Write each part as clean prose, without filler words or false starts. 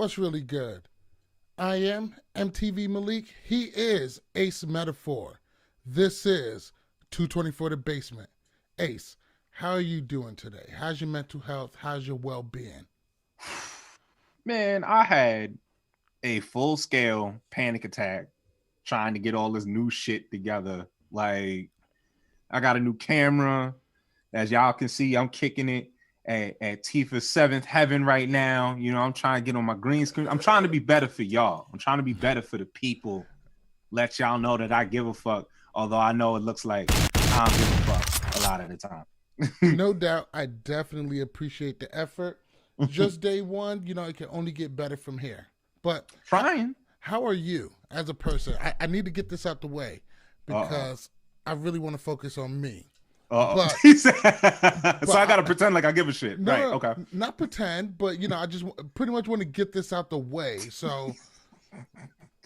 What's really good? I am MTV Malik. He is Ace Metaphor. This is 224 The Basement. Ace, how are you doing today? How's your mental health? How's your well-being? Man, I had a full-scale panic attack trying to get all this new shit together. Like, I got a new camera. As y'all can see, I'm kicking it at Tifa's seventh heaven right now. You know, I'm trying to get on my green screen. I'm trying to be better for y'all. I'm trying to be better for the people. Let y'all know that I give a fuck. Although I know it looks like I don't give a fuck a lot of the time. No doubt. I definitely appreciate the effort. Just day one, you know, it can only get better from here. But trying. How are you as a person? I need to get this out the way because I really want to focus on me. So I gotta pretend like I give a shit. No, right? Okay. Not pretend, but you know, I just pretty much want to get this out the way. So,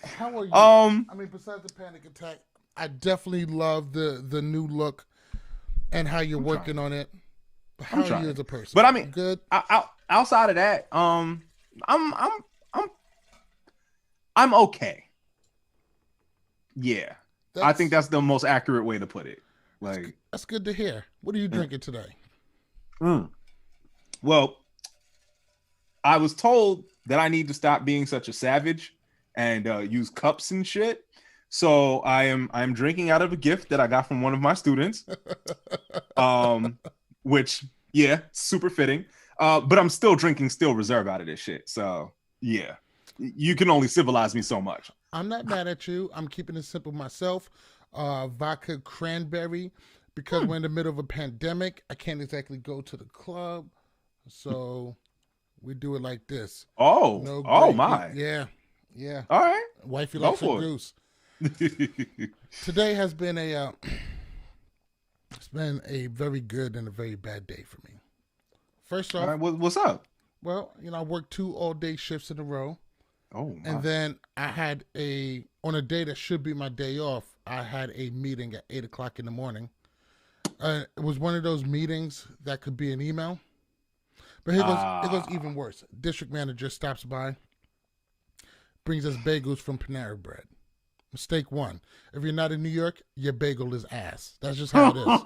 how are you? I mean, besides the panic attack, I definitely love the new look and how you're working on it. But how are you as a person? But I mean, good. Outside of that, I'm okay. Yeah, I think that's the most accurate way to put it. Like, that's good to hear. What are you drinking today? Well, I was told that I need to stop being such a savage and use cups and shit. So I'm drinking out of a gift that I got from one of my students. Which, yeah, super fitting. But I'm still drinking Still Reserve out of this shit. So yeah, you can only civilize me so much. I'm not mad at you. I'm keeping it simple myself. Vodka cranberry, because we're in the middle of a pandemic. I can't exactly go to the club, so we do it like this. My. Yeah. All right. Wifey likes her goose. Today has been it's been a very good and a very bad day for me. First off, what's up? Well, you know, I worked 2 all-day shifts in a row. Oh, my. And then I had on a day that should be my day off, I had a meeting at 8 o'clock in the morning. It was one of those meetings that could be an email. But it goes even worse. District manager stops by, brings us bagels from Panera Bread. Mistake 1. If you're not in New York, your bagel is ass. That's just how it is.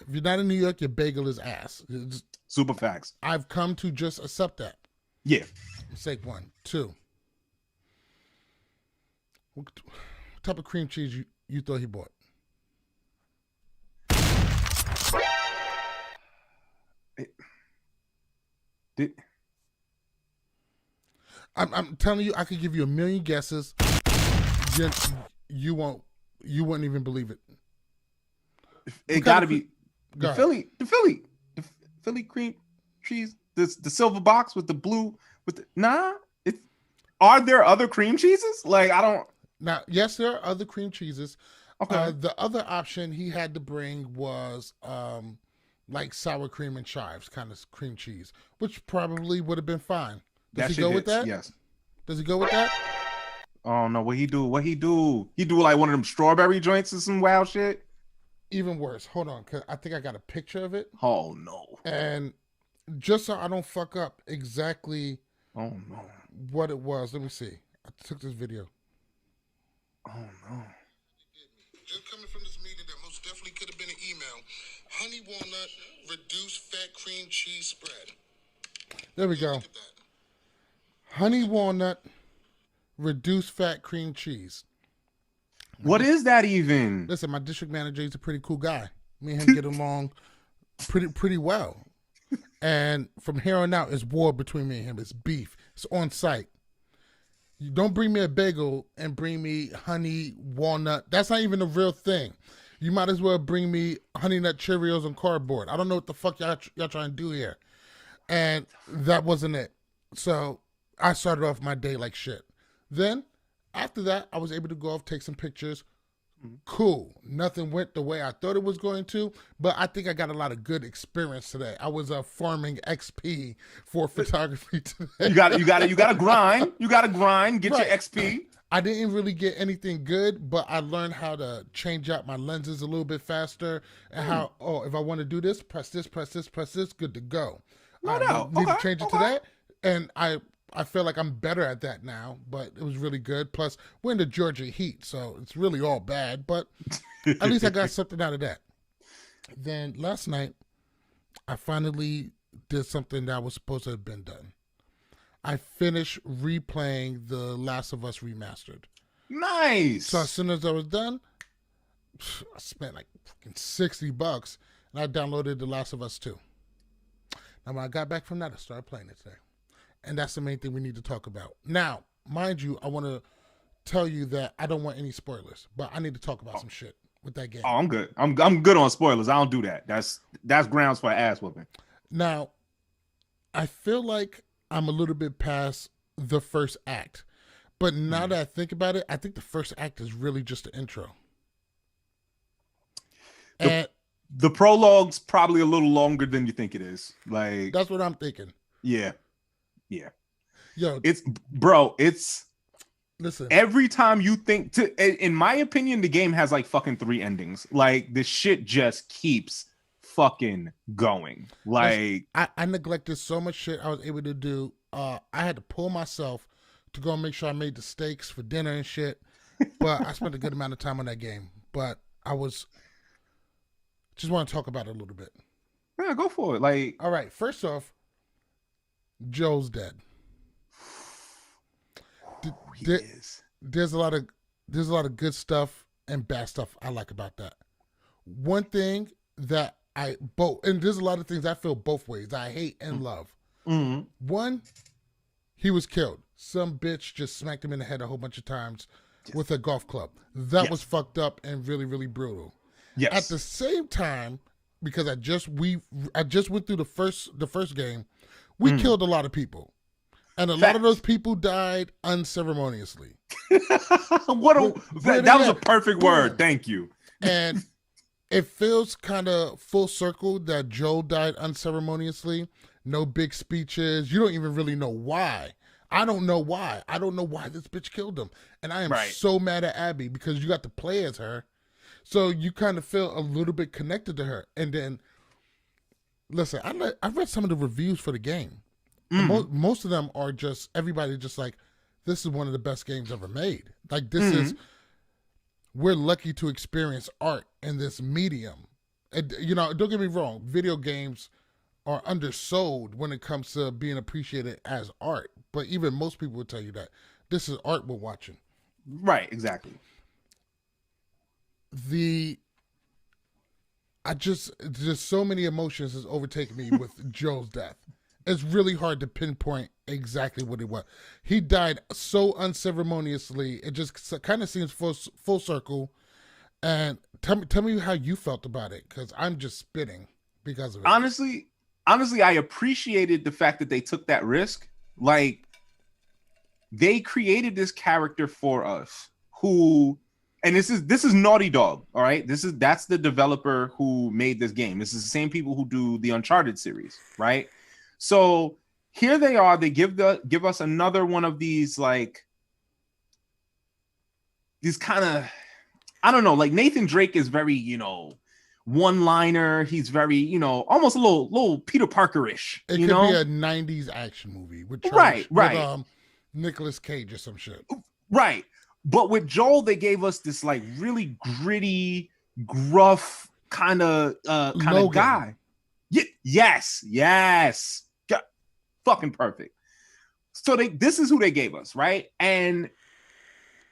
If you're not in New York, your bagel is ass. Super facts. I've come to just accept that. Yeah. Mistake 1. 2. What type of cream cheese you thought he bought? I'm telling you, I could give you a million guesses. You wouldn't even believe it. It got to be the Philly cream cheese. The silver box with the blue Are there other cream cheeses? Like, I don't. Now, yes, there are other cream cheeses. Okay. The other option he had to bring was like sour cream and chives kind of cream cheese, which probably would have been fine. Does he go with that? Yes. Does he go with that? Oh no, what he do? He do like one of them strawberry joints or some wild shit? Even worse. Hold on, because I think I got a picture of it. Oh no. And just so I don't fuck up exactly what it was, let me see. I took this video. Oh no. Just coming from this meeting that most definitely could have been an email. Honey walnut reduced fat cream cheese spread. There we go. Honey walnut reduced fat cream cheese. What is that even? Listen, my district manager is a pretty cool guy. Me and him get along pretty well. And from here on out, it's war between me and him. It's beef. It's on site. You don't bring me a bagel and bring me honey walnut. That's not even a real thing. You might as well bring me honey nut Cheerios on cardboard. I don't know what the fuck y'all trying to do here. And that wasn't it. So I started off my day like shit. Then after that, I was able to go off, take some pictures. Cool. Nothing went the way I thought it was going to, but I think I got a lot of good experience today. I was farming XP for photography today. You got to grind. You got to grind. Get right. Your XP. I didn't really get anything good, but I learned how to change out my lenses a little bit faster and how, if I want to do this, press this, good to go. No. Need to change it to that. And I I feel like I'm better at that now, but it was really good. Plus, we're in the Georgia heat, so it's really all bad, but at least I got something out of that. Then last night, I finally did something that was supposed to have been done. I finished replaying The Last of Us Remastered. Nice. So as soon as I was done, I spent like fucking $60 and I downloaded The Last of Us 2. Now when I got back from that, I started playing it today. And that's the main thing we need to talk about. Now, mind you, I want to tell you that I don't want any spoilers, but I need to talk about some shit with that game. Oh, I'm good. I'm good on spoilers. I don't do that. That's grounds for ass whooping. Now, I feel like I'm a little bit past the first act. But now that I think about it, I think the first act is really just the intro. The prologue's probably a little longer than you think it is. Like, that's what I'm thinking. Yeah. Yo, it's listen. Every time you think in my opinion, the game has like fucking 3 endings. Like, the shit just keeps fucking going. Like, I neglected so much shit I was able to do. I had to pull myself to go and make sure I made the steaks for dinner and shit. But I spent a good amount of time on that game. But just want to talk about it a little bit. Yeah, go for it. Like, all right, first off, Joel's dead. There's a lot of good stuff and bad stuff I like about that. One thing that and there's a lot of things I feel both ways. I hate and love. Mm-hmm. One, he was killed. Some bitch just smacked him in the head a whole bunch of times with a golf club. That was fucked up and really, really brutal. Yes. At the same time, because I just went through the first game, we killed a lot of people. And a lot of those people died unceremoniously. That was a perfect word. Thank you. And it feels kind of full circle that Joel died unceremoniously. No big speeches. You don't even really know why. I don't know why. I don't know why this bitch killed him. And I am so mad at Abby because you got to play as her. So you kind of feel a little bit connected to her. And then, listen, I read some of the reviews for the game. Most of them are just, everybody just like, this is one of the best games ever made. Like, this is, we're lucky to experience art in this medium. And, don't get me wrong, video games are undersold when it comes to being appreciated as art. But even most people would tell you that this is art we're watching. Right, exactly. There's so many emotions that's overtaken me with Joel's death. It's really hard to pinpoint exactly what it was. He died so unceremoniously. It just kind of seems full circle. And tell me how you felt about it, because I'm just spitting because of it. Honestly, I appreciated the fact that they took that risk. Like, they created this character for us who, and this is Naughty Dog, all right? That's the developer who made this game. This is the same people who do the Uncharted series, right? So here they are. They give us another one of these, like, these kind of, I don't know, like Nathan Drake is very, one-liner. He's very, almost a little Peter Parker-ish. It could be a 90s action movie with Nicolas Cage or some shit. Right. But with Joel, they gave us this like really gritty, gruff kind of guy. Yes. Fucking perfect. So this is who they gave us, right? And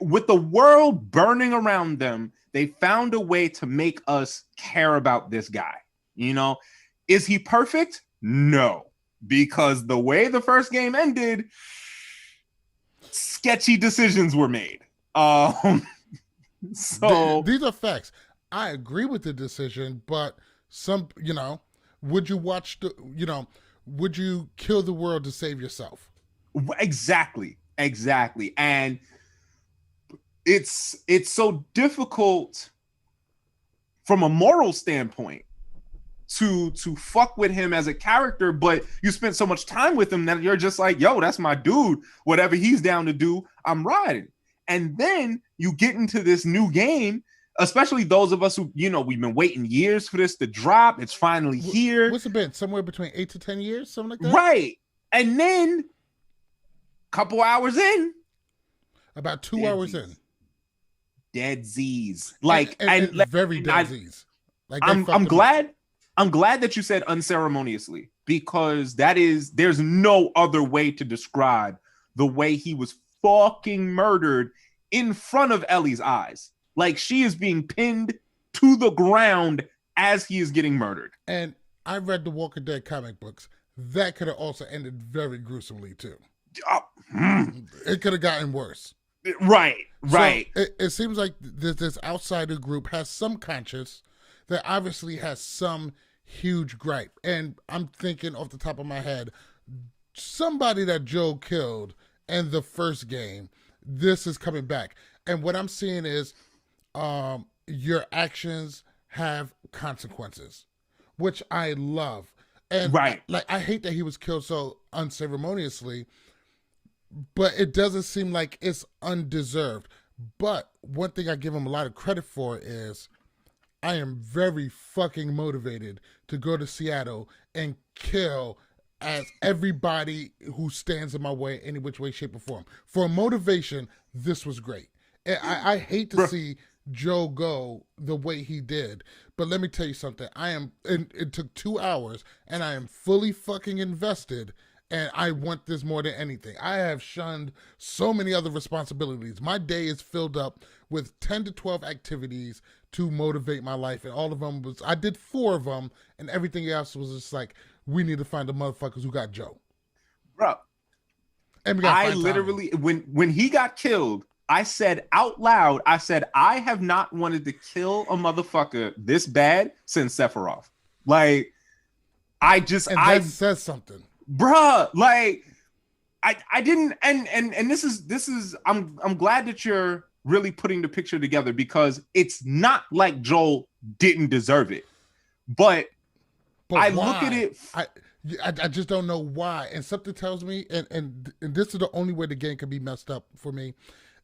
with the world burning around them, they found a way to make us care about this guy. Is he perfect? No, because the way the first game ended, sketchy decisions were made. So these are facts. I agree with the decision, but would you would you kill the world to save yourself? Exactly. And it's so difficult from a moral standpoint to fuck with him as a character, but you spent so much time with him that you're just like, yo, that's my dude. Whatever he's down to do, I'm riding. And then you get into this new game, especially those of us who, we've been waiting years for this to drop. It's finally here. What's it been? Somewhere between 8 to 10 years, something like that? Right. And then couple hours in. About 2 hours in. Dead Z's. Like and very dead Z's. Like I'm glad that you said unceremoniously, because there's no other way to describe the way he was fucking murdered in front of Ellie's eyes. Like, she is being pinned to the ground as he is getting murdered. And I read the Walking Dead comic books. That could have also ended very gruesomely too. It could have gotten worse. Right. So it seems like this outsider group has some conscience that obviously has some huge gripe. And I'm thinking off the top of my head, somebody that Joe killed in the first game, this is coming back. And what I'm seeing is your actions have consequences, which I love. And I hate that he was killed so unceremoniously, but it doesn't seem like it's undeserved. But one thing I give him a lot of credit for is I am very fucking motivated to go to Seattle and kill as everybody who stands in my way, any which way, shape, or form. For motivation, this was great. I hate to see Joe go the way he did, but let me tell you something. It took 2 hours, and I am fully fucking invested. And I want this more than anything. I have shunned so many other responsibilities. My day is filled up with 10 to 12 activities to motivate my life. And all of them I did 4 of them, and everything else was just like, we need to find the motherfuckers who got Joe. Bro, and I literally, when he got killed, I said out loud, I have not wanted to kill a motherfucker this bad since Sephiroth. Like, that says something. Bruh, like I didn't, and this is I'm glad that you're really putting the picture together, because it's not like Joel didn't deserve it, but I why? Look at it. I just don't know why, and something tells me, and this is the only way the game can be messed up for me,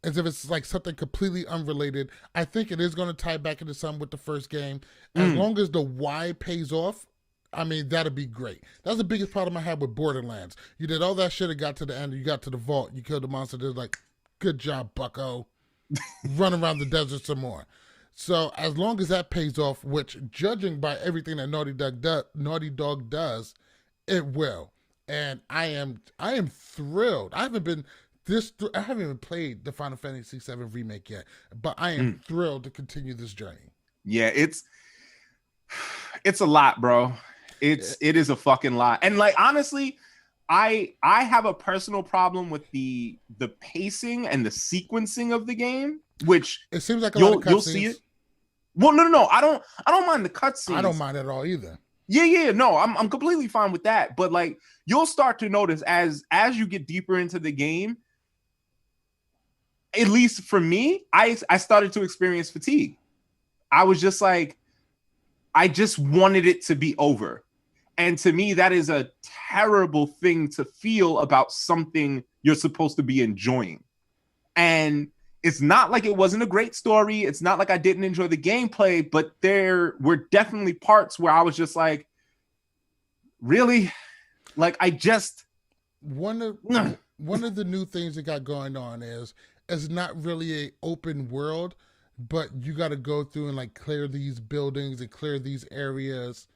as if it's like something completely unrelated. I think it is going to tie back into something with the first game, as long as the why pays off. I mean, that'd be great. That's the biggest problem I had with Borderlands. You did all that shit and got to the end, you got to the vault, you killed the monster, they're like, good job, bucko. Run around the desert some more. So as long as that pays off, which, judging by everything that Naughty Dog does, it will. And I am thrilled. I haven't even played the Final Fantasy VII Remake yet, but I am thrilled to continue this journey. Yeah, it's a lot, bro. It is a fucking lot. And like, honestly, I have a personal problem with the pacing and the sequencing of the game, which it seems like you'll see it. Well, no. I don't mind the cutscenes. I don't mind at all either. Yeah. No, I'm completely fine with that. But like, you'll start to notice as you get deeper into the game, at least for me, I started to experience fatigue. I was just like, I just wanted it to be over. And to me, that is a terrible thing to feel about something you're supposed to be enjoying. And it's not like it wasn't a great story. It's not like I didn't enjoy the gameplay, but there were definitely parts where I was just like, really? Like, I just... One of the new things that got going on is it's not really an open world, but you got to go through and like clear these buildings and clear these areas.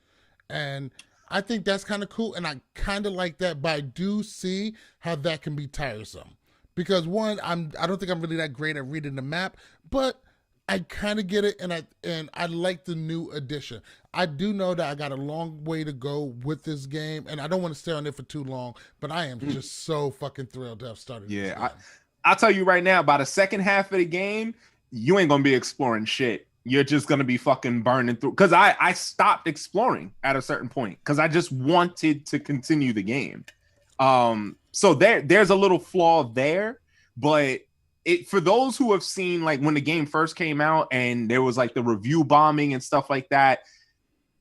And I think that's kind of cool. And I kind of like that, but I do see how that can be tiresome, because one, I don't think I'm really that great at reading the map, but I kind of get it. And I like the new addition. I do know that I got a long way to go with this game, and I don't want to stay on it for too long, but I am just so fucking thrilled to have started. Yeah. I'll tell you right now, by the second half of the game, you ain't gonna be exploring shit. You're just gonna be fucking burning through. Because I stopped exploring at a certain point because I just wanted to continue the game. So there's a little flaw there, but for those who have seen, like, when the game first came out and there was like the review bombing and stuff like that,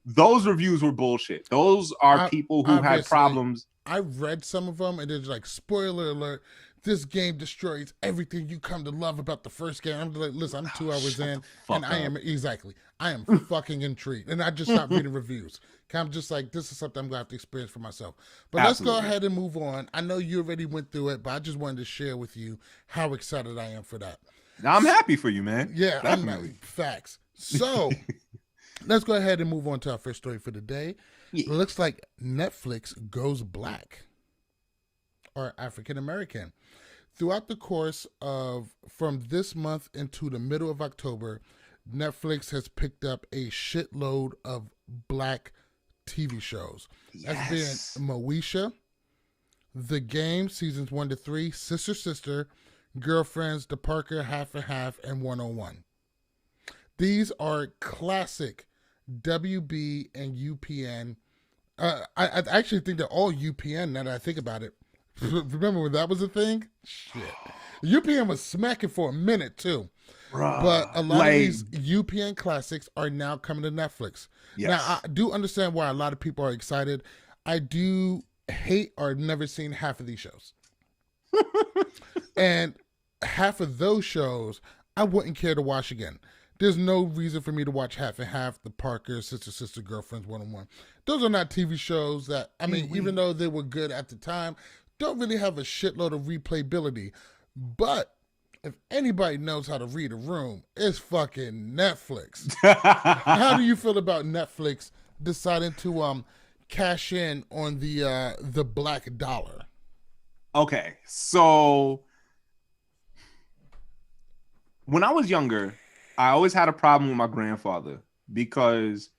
those reviews were bullshit. Those are people who had problems. I read some of them, and there's like, spoiler alert, this game destroys everything you come to love about the first game. I'm like, listen, I'm 2 hours in, and I am fucking intrigued. And I just stopped reading reviews. I'm just like, this is something I'm going to have to experience for myself. But let's go ahead and move on. I know you already went through it, but I just wanted to share with you how excited I am for that. I'm happy for you, man. Yeah, definitely. Facts. So let's go ahead and move on to our first story for the day. Yeah. It looks like Netflix goes black or African American. Throughout the course of from this month into the middle of October, Netflix has picked up a shitload of black TV shows. That's been Moesha, The Game, seasons 1 to 3, Sister Sister, Girlfriends, The Parker, Half and Half, and 101. These are classic WB and UPN. I actually think they're all UPN now that I think about it. Remember when that was a thing? Shit. UPN was smacking for a minute too. Bruh, but a lot of these UPN classics are now coming to Netflix. Yes. Now, I do understand why a lot of people are excited. I do hate or never seen half of these shows. And half of those shows, I wouldn't care to watch again. There's no reason for me to watch Half and Half, The Parker, Sister Sister, Girlfriends, 101. Those are not TV shows that, I mean, even though they were good at the time, don't really have a shitload of replayability. But if anybody knows how to read a room, it's fucking Netflix. How do you feel about Netflix deciding to cash in on the black dollar? Okay, so when I was younger, I always had a problem with my grandfather because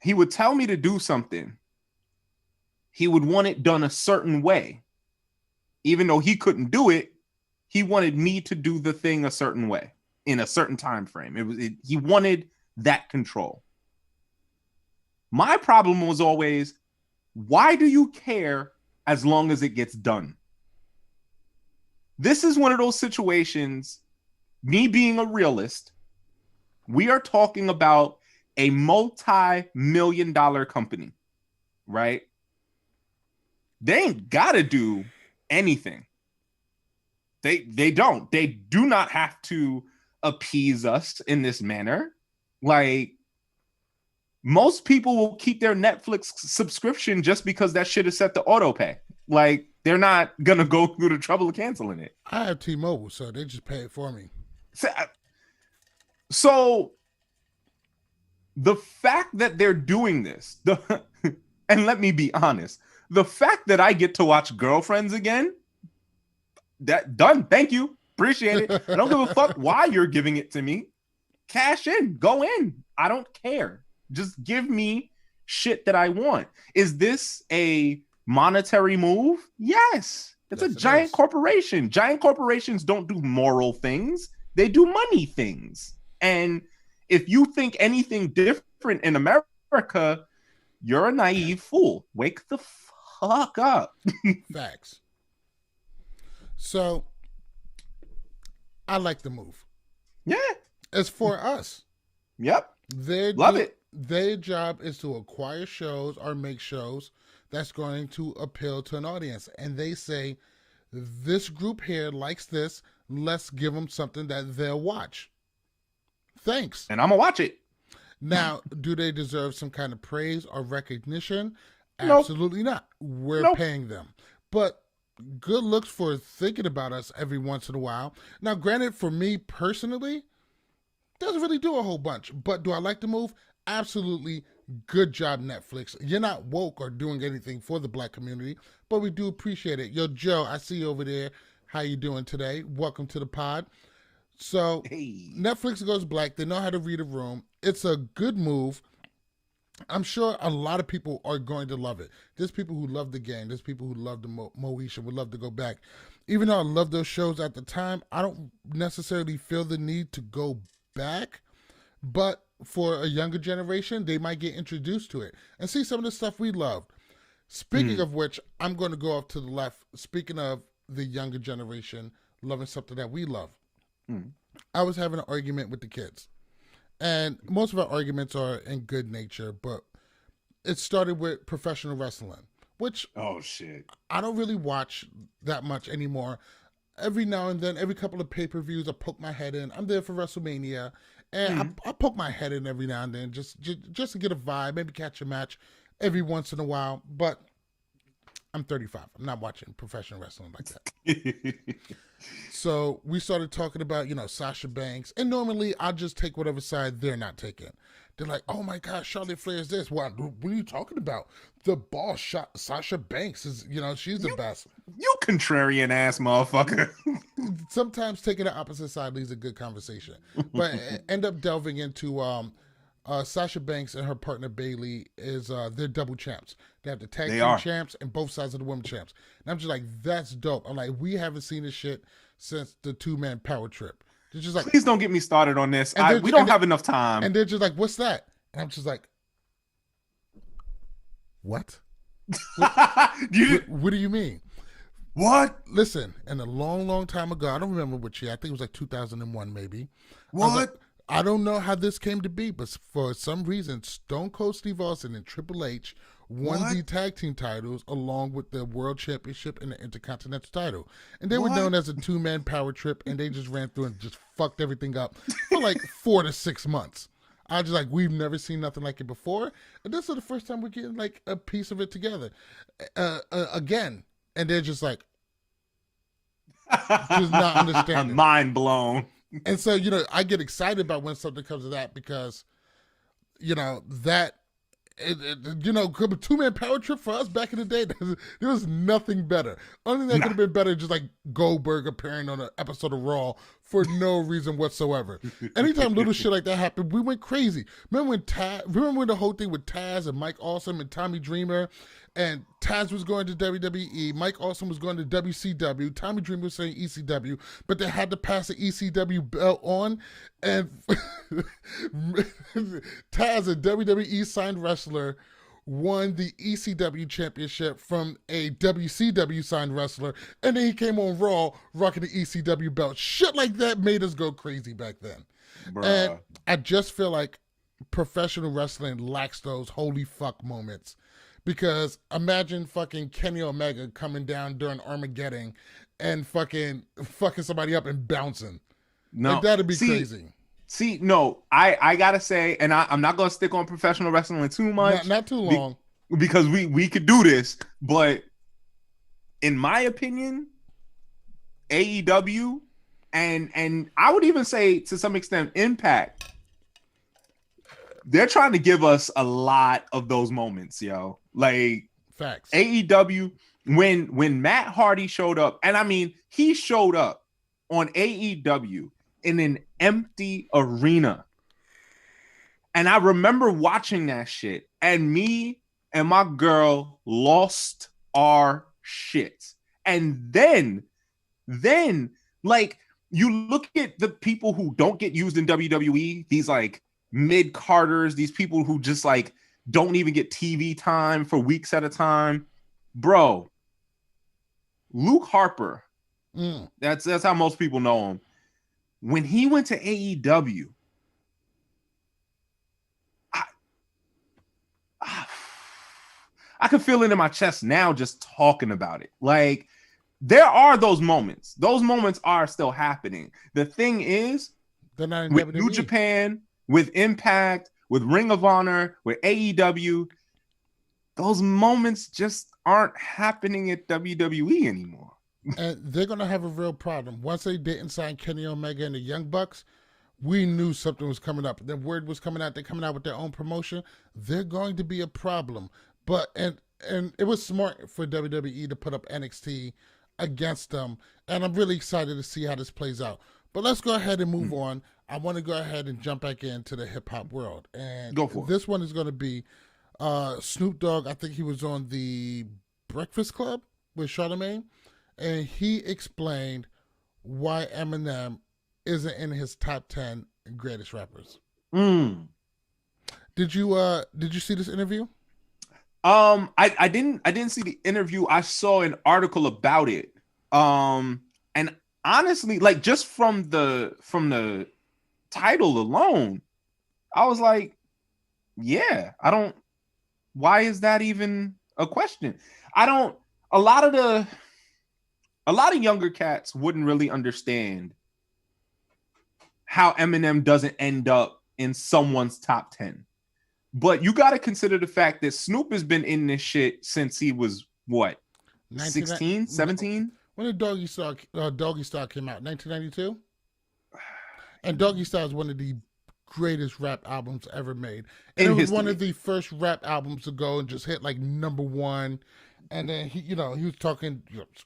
he would tell me to do something. He would want it done a certain way. Even though he couldn't do it, he wanted me to do the thing a certain way in a certain time frame. He wanted that control. My problem was always, why do you care as long as it gets done? This is one of those situations, me being a realist, we are talking about a multi-million-dollar company, right? They ain't got to do anything. They don't. They do not have to appease us in this manner. Like, most people will keep their Netflix subscription just because that shit is set to auto pay. Like, they're not going to go through the trouble of canceling it. I have T-Mobile, so they just pay it for me. So the fact that they're doing this, and let me be honest, the fact that I get to watch Girlfriends again, that done. Thank you. Appreciate it. I don't give a fuck why you're giving it to me. Cash in. Go in. I don't care. Just give me shit that I want. Is this a monetary move? Yes. It's a giant corporation. Giant corporations don't do moral things. They do money things. And if you think anything different in America, you're a naive fool. Wake the fuck up. Facts. So, I like the move. Yeah. It's for us. Yep. Love it. Their job is to acquire shows or make shows that's going to appeal to an audience. And they say, this group here likes this. Let's give them something that they'll watch. Thanks. And I'm going to watch it. Now, do they deserve some kind of praise or recognition? Nope. Absolutely not. We're paying them. But good looks for thinking about us every once in a while. Now, granted, for me personally, doesn't really do a whole bunch. But do I like the move? Absolutely. Good job, Netflix. You're not woke or doing anything for the black community, but we do appreciate it. Yo, Joe, I see you over there. How you doing today? Welcome to the pod. So, Netflix goes black. They know how to read a room. It's a good move. I'm sure a lot of people are going to love it. There's people who love The Game. There's people who love the Moesha, would love to go back. Even though I love those shows at the time, I don't necessarily feel the need to go back. But for a younger generation, they might get introduced to it and see some of the stuff we loved. Speaking of which, I'm going to go off to the left. Speaking of the younger generation loving something that we love, I was having an argument with the kids. And most of our arguments are in good nature, but it started with professional wrestling. which oh shit, I don't really watch that much anymore. Every now and then, every couple of pay-per-views, I poke my head in. I'm there for WrestleMania, and I poke my head in every now and then just to get a vibe, maybe catch a match every once in a while. But I'm 35. I'm not watching professional wrestling like that. So we started talking about, Sasha Banks. And normally I just take whatever side they're not taking. They're like, oh my gosh, Charlotte Flair is this. What are you talking about? The boss shot Sasha Banks is, she's the best. You contrarian ass motherfucker. Sometimes taking the opposite side leads a good conversation. But end up delving into Sasha Banks and her partner Bailey is they're double champs. They have the tag team champs and both sides of the women champs. And I'm just like, that's dope. I'm like, we haven't seen this shit since the 2-man power trip. They're just like, please don't get me started on this. We don't have enough time. And they're just like, what's that? And I'm just like, what? What do you mean? What? Listen, and a long, long time ago, I don't remember which year. I think it was like 2001 maybe. What? I don't know how this came to be, but for some reason, Stone Cold Steve Austin and Triple H won the tag team titles along with the World Championship and the Intercontinental title. And they were known as a 2-man power trip, and they just ran through and just fucked everything up for like 4 to 6 months. I was just like, we've never seen nothing like it before. And this is the first time we're getting like a piece of it together again. And they're just like, just not understanding. Mind blown. And so, I get excited about when something comes to that because, that, 2-man power trip for us back in the day, there was nothing better. Only thing that could have been better is just like Goldberg appearing on an episode of Raw for no reason whatsoever. Anytime little shit like that happened, we went crazy. Remember when the whole thing with Taz and Mike Awesome and Tommy Dreamer, and Taz was going to WWE, Mike Awesome was going to WCW, Tommy Dreamer was saying ECW, but they had to pass the ECW belt on, and Taz, a WWE signed wrestler, won the ECW championship from a WCW signed wrestler, and then he came on Raw rocking the ECW belt. Shit like that made us go crazy back then. Bruh. And I just feel like professional wrestling lacks those holy fuck moments. Because imagine fucking Kenny Omega coming down during Armageddon and fucking somebody up and bouncing. No, like, that'd be crazy. See, no, I gotta say, and I'm not gonna stick on professional wrestling too much. Not too long. Because we could do this, but in my opinion, AEW and I would even say to some extent Impact, they're trying to give us a lot of those moments, yo. Like facts. AEW, when Matt Hardy showed up, and I mean he showed up on AEW in an empty arena. And I remember watching that shit, and me and my girl lost our shit. And then like you look at the people who don't get used in WWE, these like mid-carders, these people who just like don't even get TV time for weeks at a time. Bro, Luke Harper, that's how most people know him. When he went to AEW, I can feel it in my chest now just talking about it. Like, there are those moments. Those moments are still happening. The thing is, they're not in with WWE. New Japan, with Impact, with Ring of Honor, with AEW, those moments just aren't happening at WWE anymore. And they're going to have a real problem. Once they didn't sign Kenny Omega and the Young Bucks, we knew something was coming up. The word was coming out. They're coming out with their own promotion. They're going to be a problem. But and it was smart for WWE to put up NXT against them. And I'm really excited to see how this plays out. But let's go ahead and move on. I want to go ahead and jump back into the hip-hop world. And go for it. This one is going to be Snoop Dogg. I think he was on the Breakfast Club with Charlamagne. And he explained why Eminem isn't in his top 10 greatest rappers. Did you see this interview? I didn't see the interview. I saw an article about it. And honestly, like just from the title alone, I was like, yeah, why is that even a question. I don't. A lot of younger cats wouldn't really understand how Eminem doesn't end up in someone's top 10. But you got to consider the fact that Snoop has been in this shit since he was what, 16, 17? When did Doggy Style came out? 1992. And Doggy Style is one of the greatest rap albums ever made. And it was one of the first rap albums to go and just hit like #1. And then he was talking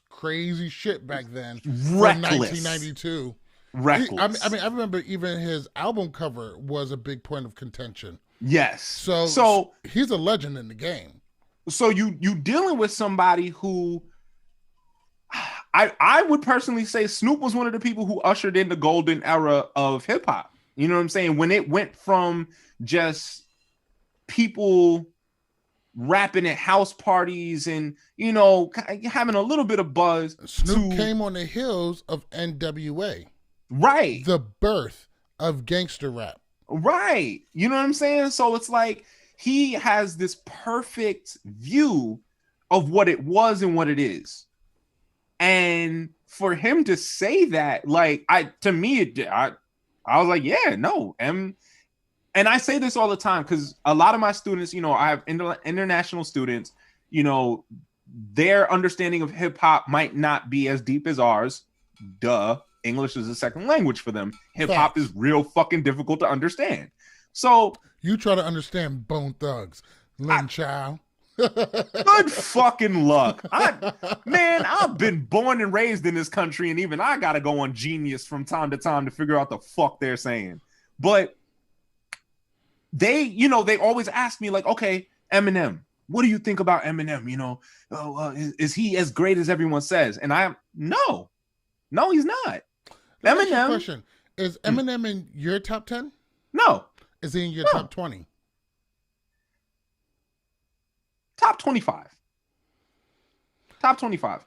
crazy shit back then. Reckless. 1992. Reckless. I remember even his album cover was a big point of contention. Yes. So he's a legend in the game. So you dealing with somebody who I would personally say Snoop was one of the people who ushered in the golden era of hip hop. You know what I'm saying? When it went from just people rapping at house parties and, having a little bit of buzz. Snoop came on the heels of NWA. Right. The birth of gangster rap. Right. You know what I'm saying? So it's like he has this perfect view of what it was and what it is. And for him to say that, like, I was like, yeah, no. And I say this all the time because a lot of my students, I have international students, their understanding of hip hop might not be as deep as ours. Duh. English is a second language for them. Hip hop is real fucking difficult to understand. So you try to understand Bone Thugs, Lin Chow. Good fucking luck. I've been born and raised in this country, and even I gotta go on Genius from time to time to figure out the fuck they're saying. But they always ask me like, okay, Eminem, what do you think about Eminem? Is he as great as everyone says? And no, he's not. Eminem. Question: is Eminem in your top 10? No. Is he in your top 20? Top 25. Top 25.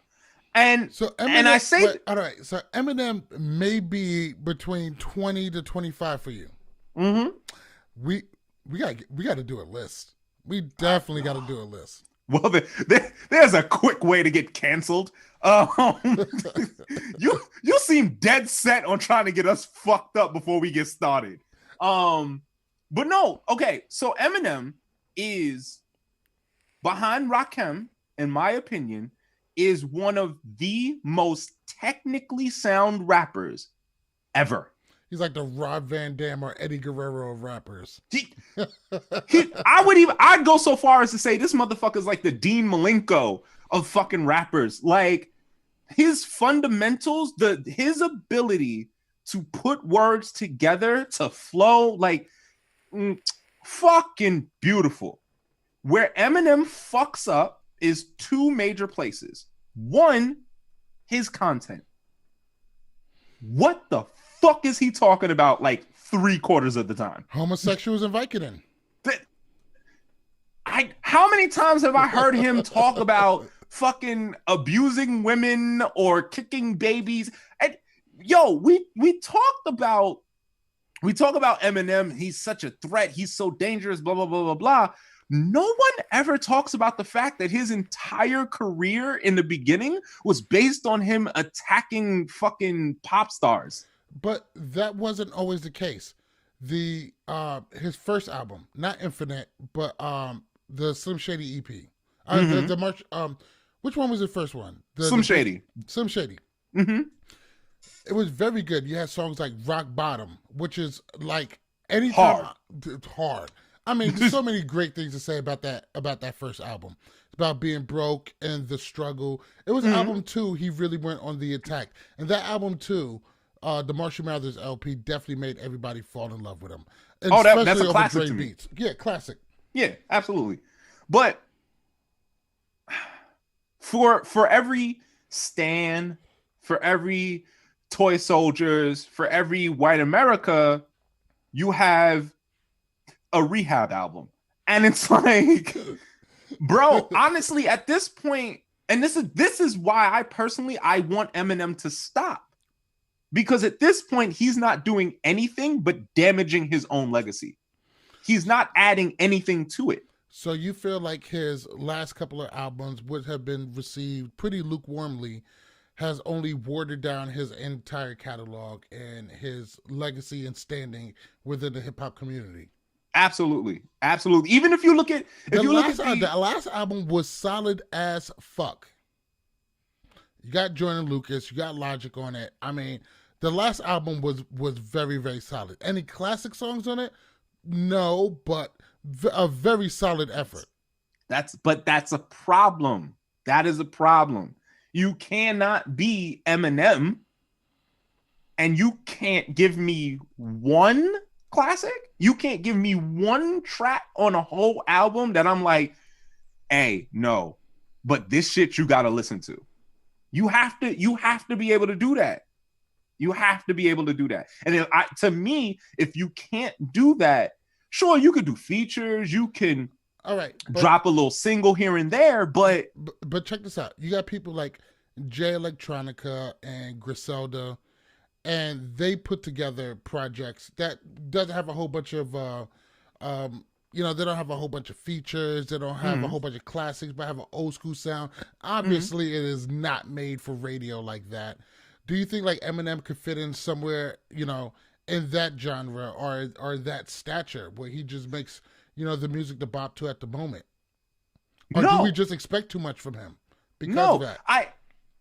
And so Eminem, and I say all right. So Eminem may be between 20 to 25 for you. Mm-hmm. We got to do a list. We definitely got to do a list. Well, there's a quick way to get canceled. You seem dead set on trying to get us fucked up before we get started. But no, okay. So Eminem is behind Rakim, in my opinion, is one of the most technically sound rappers ever. He's like the Rob Van Dam or Eddie Guerrero of rappers. I'd go so far as to say this motherfucker's like the Dean Malenko of fucking rappers. Like his fundamentals, his ability to put words together to flow, like fucking beautiful. Where Eminem fucks up is two major places. One, his content. What the fuck is he talking about like 3/4 of the time? Homosexuals and Vicodin. How many times have I heard him talk about fucking abusing women or kicking babies? And we talk about Eminem. He's such a threat. He's so dangerous, blah, blah, blah, blah, blah. No one ever talks about the fact that his entire career in the beginning was based on him attacking fucking pop stars. But that wasn't always the case. His first album, not Infinite, but the Slim Shady EP. The March. Which one was the first one? Slim Shady. Slim Shady. Mm-hmm. It was very good. You had songs like Rock Bottom, which is like anytime hard. I mean, there's so many great things to say about that first album. It's about being broke and the struggle. It was album 2. He really went on the attack, and that album 2, the Marshall Mathers LP, definitely made everybody fall in love with him. And that's a classic to me. Beats. Yeah, classic. Yeah, absolutely. But for every stan, for every toy soldiers, for every white America, you have a Rehab album. And it's like, bro, honestly, at this point, and this is why I want Eminem to stop. Because at this point, he's not doing anything but damaging his own legacy. He's not adding anything to it. So you feel like his last couple of albums would have been received pretty lukewarmly, has only watered down his entire catalog and his legacy and standing within the hip hop community. Absolutely, absolutely. Even if you look at The last album was solid as fuck. You got Jordan Lucas, you got Logic on it. I mean, the last album was very, very solid. Any classic songs on it? No, but a very solid effort. That's a problem. That is a problem. You cannot be Eminem and you can't give me one classic. You can't give me one track on a whole album that I'm like, hey, no, but this shit you gotta listen to. You have to be able to do that. You have to be able to do that. And to me, if you can't do that, sure, you could do features, you can all right, drop a little single here and there, but check this out. You got people like Jay Electronica and Griselda, and they put together projects that doesn't have a whole bunch of they don't have a whole bunch of features, they don't have a whole bunch of classics, but have an old school sound. Obviously it is not made for radio like that. Do you think like Eminem could fit in somewhere, in that genre or that stature where he just makes, the music to bop to at the moment? Or do we just expect too much from him because of that?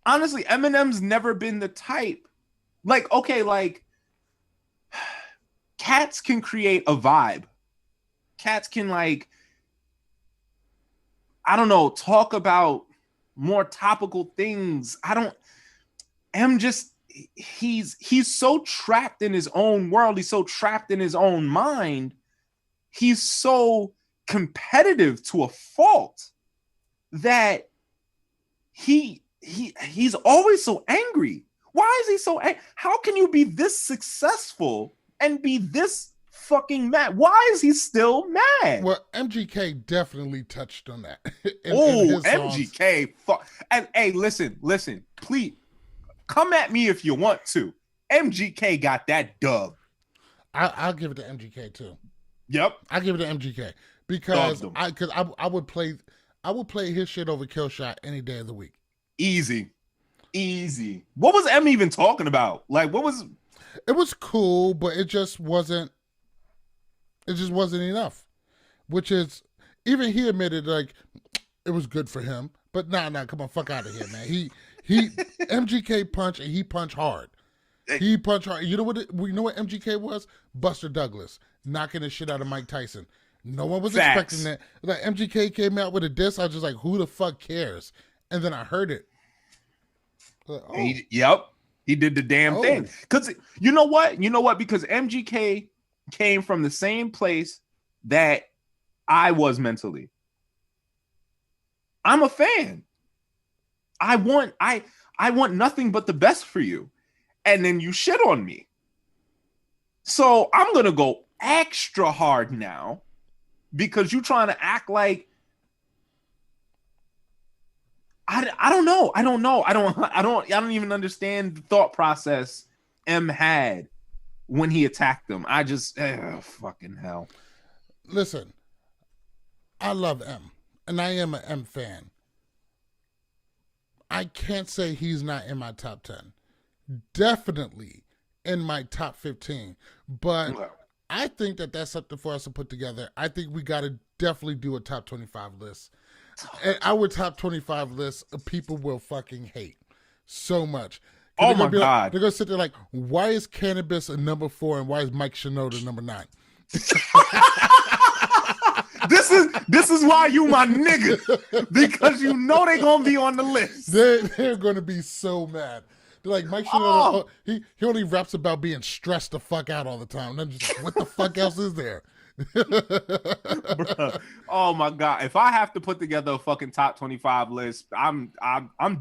Honestly, Eminem's never been the type. Like, okay, like cats can create a vibe. Cats can talk about more topical things. He's so trapped in his own world. He's so trapped in his own mind. He's so competitive to a fault that he's always so angry. Why is he so angry? How can you be this successful and be this fucking mad? Why is he still mad? Well, MGK definitely touched on that. MGK. And hey, listen, please come at me if you want to. MGK got that dub. I'll give it to MGK too. Yep, I'll give it to MGK because I would play his shit over Killshot any day of the week. Easy. What was M even talking about? Like, what was? It was cool, but it just wasn't enough. Which is, even he admitted like it was good for him, but nah, come on, fuck out of here, man. He MGK punched and he punched hard. He punched hard. You know what MGK was? Buster Douglas knocking the shit out of Mike Tyson. No one was expecting that. Like MGK came out with a diss. I was just like, who the fuck cares? And then I heard it. Like, he did the damn thing. Because you know what? Because MGK came from the same place that I was mentally. I'm a fan. I want nothing but the best for you. And then you shit on me. So I'm going to go extra hard now because you're trying to act like I don't know. I don't even understand the thought process M had when he attacked them. I just fucking hell. Listen, I love M, and I am an M fan. I can't say he's not in my top 10. Definitely in my top 15. But I think that's something for us to put together. I think we got to definitely do a top 25 list. And our top 25 list, people will fucking hate so much. Oh my God. They're going to sit there like, why is Cannabis a number 4 and why is Mike Shinoda number 9? This is why you my nigga, because you know they're going to be on the list. They're going to be so mad. They're like, Mike Shinoda, he only raps about being stressed the fuck out all the time. And I'm just like, what the fuck else is there? Bruh. Oh my God. If I have to put together a fucking top 25 list, I'm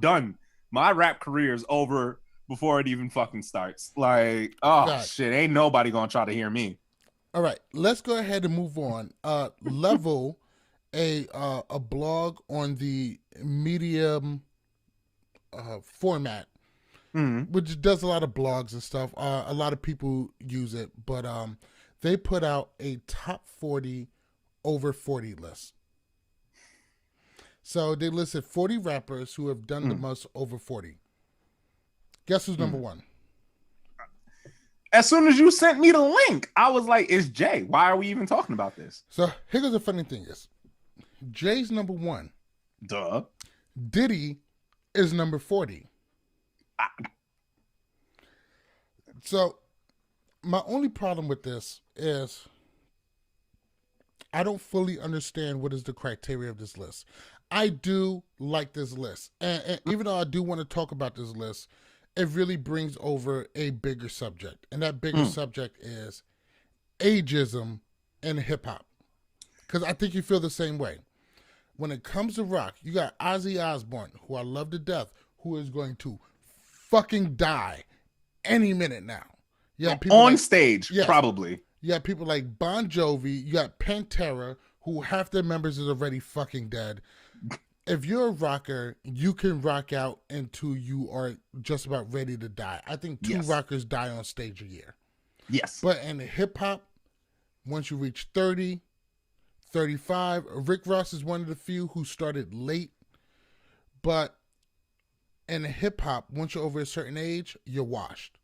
done. My rap career is over before it even fucking starts. Like, shit, ain't nobody gonna try to hear me. All right, let's go ahead and move on. Level a blog on the Medium format, which does a lot of blogs and stuff. A lot of people use it, but they put out a top 40 over 40 list. So they listed 40 rappers who have done the most over 40. Guess who's number one? As soon as you sent me the link, I was like, it's Jay. Why are we even talking about this? So here's the funny thing is, Jay's number one. Duh. Diddy is number 40. So my only problem with this is I don't fully understand what is the criteria of this list. I do like this list. And even though I do want to talk about this list, it really brings over a bigger subject. And that bigger subject is ageism in hip hop. Because I think you feel the same way. When it comes to rock, you got Ozzy Osbourne, who I love to death, who is going to fucking die any minute now. Yeah, people on stage, yes, probably. You got people like Bon Jovi. You got Pantera, who half their members is already fucking dead. If you're a rocker, you can rock out until you are just about ready to die. I think two rockers die on stage a year. Yes. But in hip hop, once you reach 30, 35, Rick Ross is one of the few who started late. But in hip hop, once you're over a certain age, you're washed.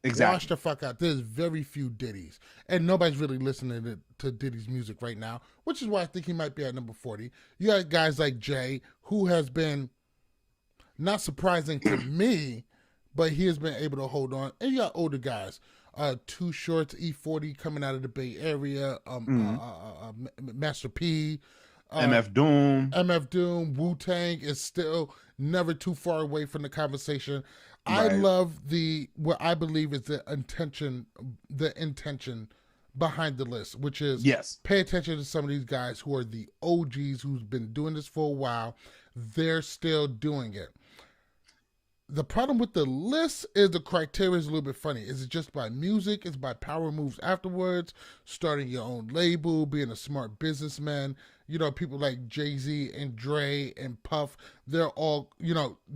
Exactly. Wash the fuck out. There's very few Diddy's. And nobody's really listening to Diddy's music right now, which is why I think he might be at number 40. You got guys like Jay, who has been, not surprising to me, but he has been able to hold on. And you got older guys. Too Shorts, E40 coming out of the Bay Area, Master P. MF Doom. MF Doom, Wu-Tang is still never too far away from the conversation. Right. I love what I believe is the intention behind the list, which is pay attention to some of these guys who are the OGs who's been doing this for a while. They're still doing it. The problem with the list is the criteria is a little bit funny. Is it just by music? Is it by power moves afterwards? Starting your own label, being a smart businessman? You know, people like Jay-Z and Dre and Puff, they're all,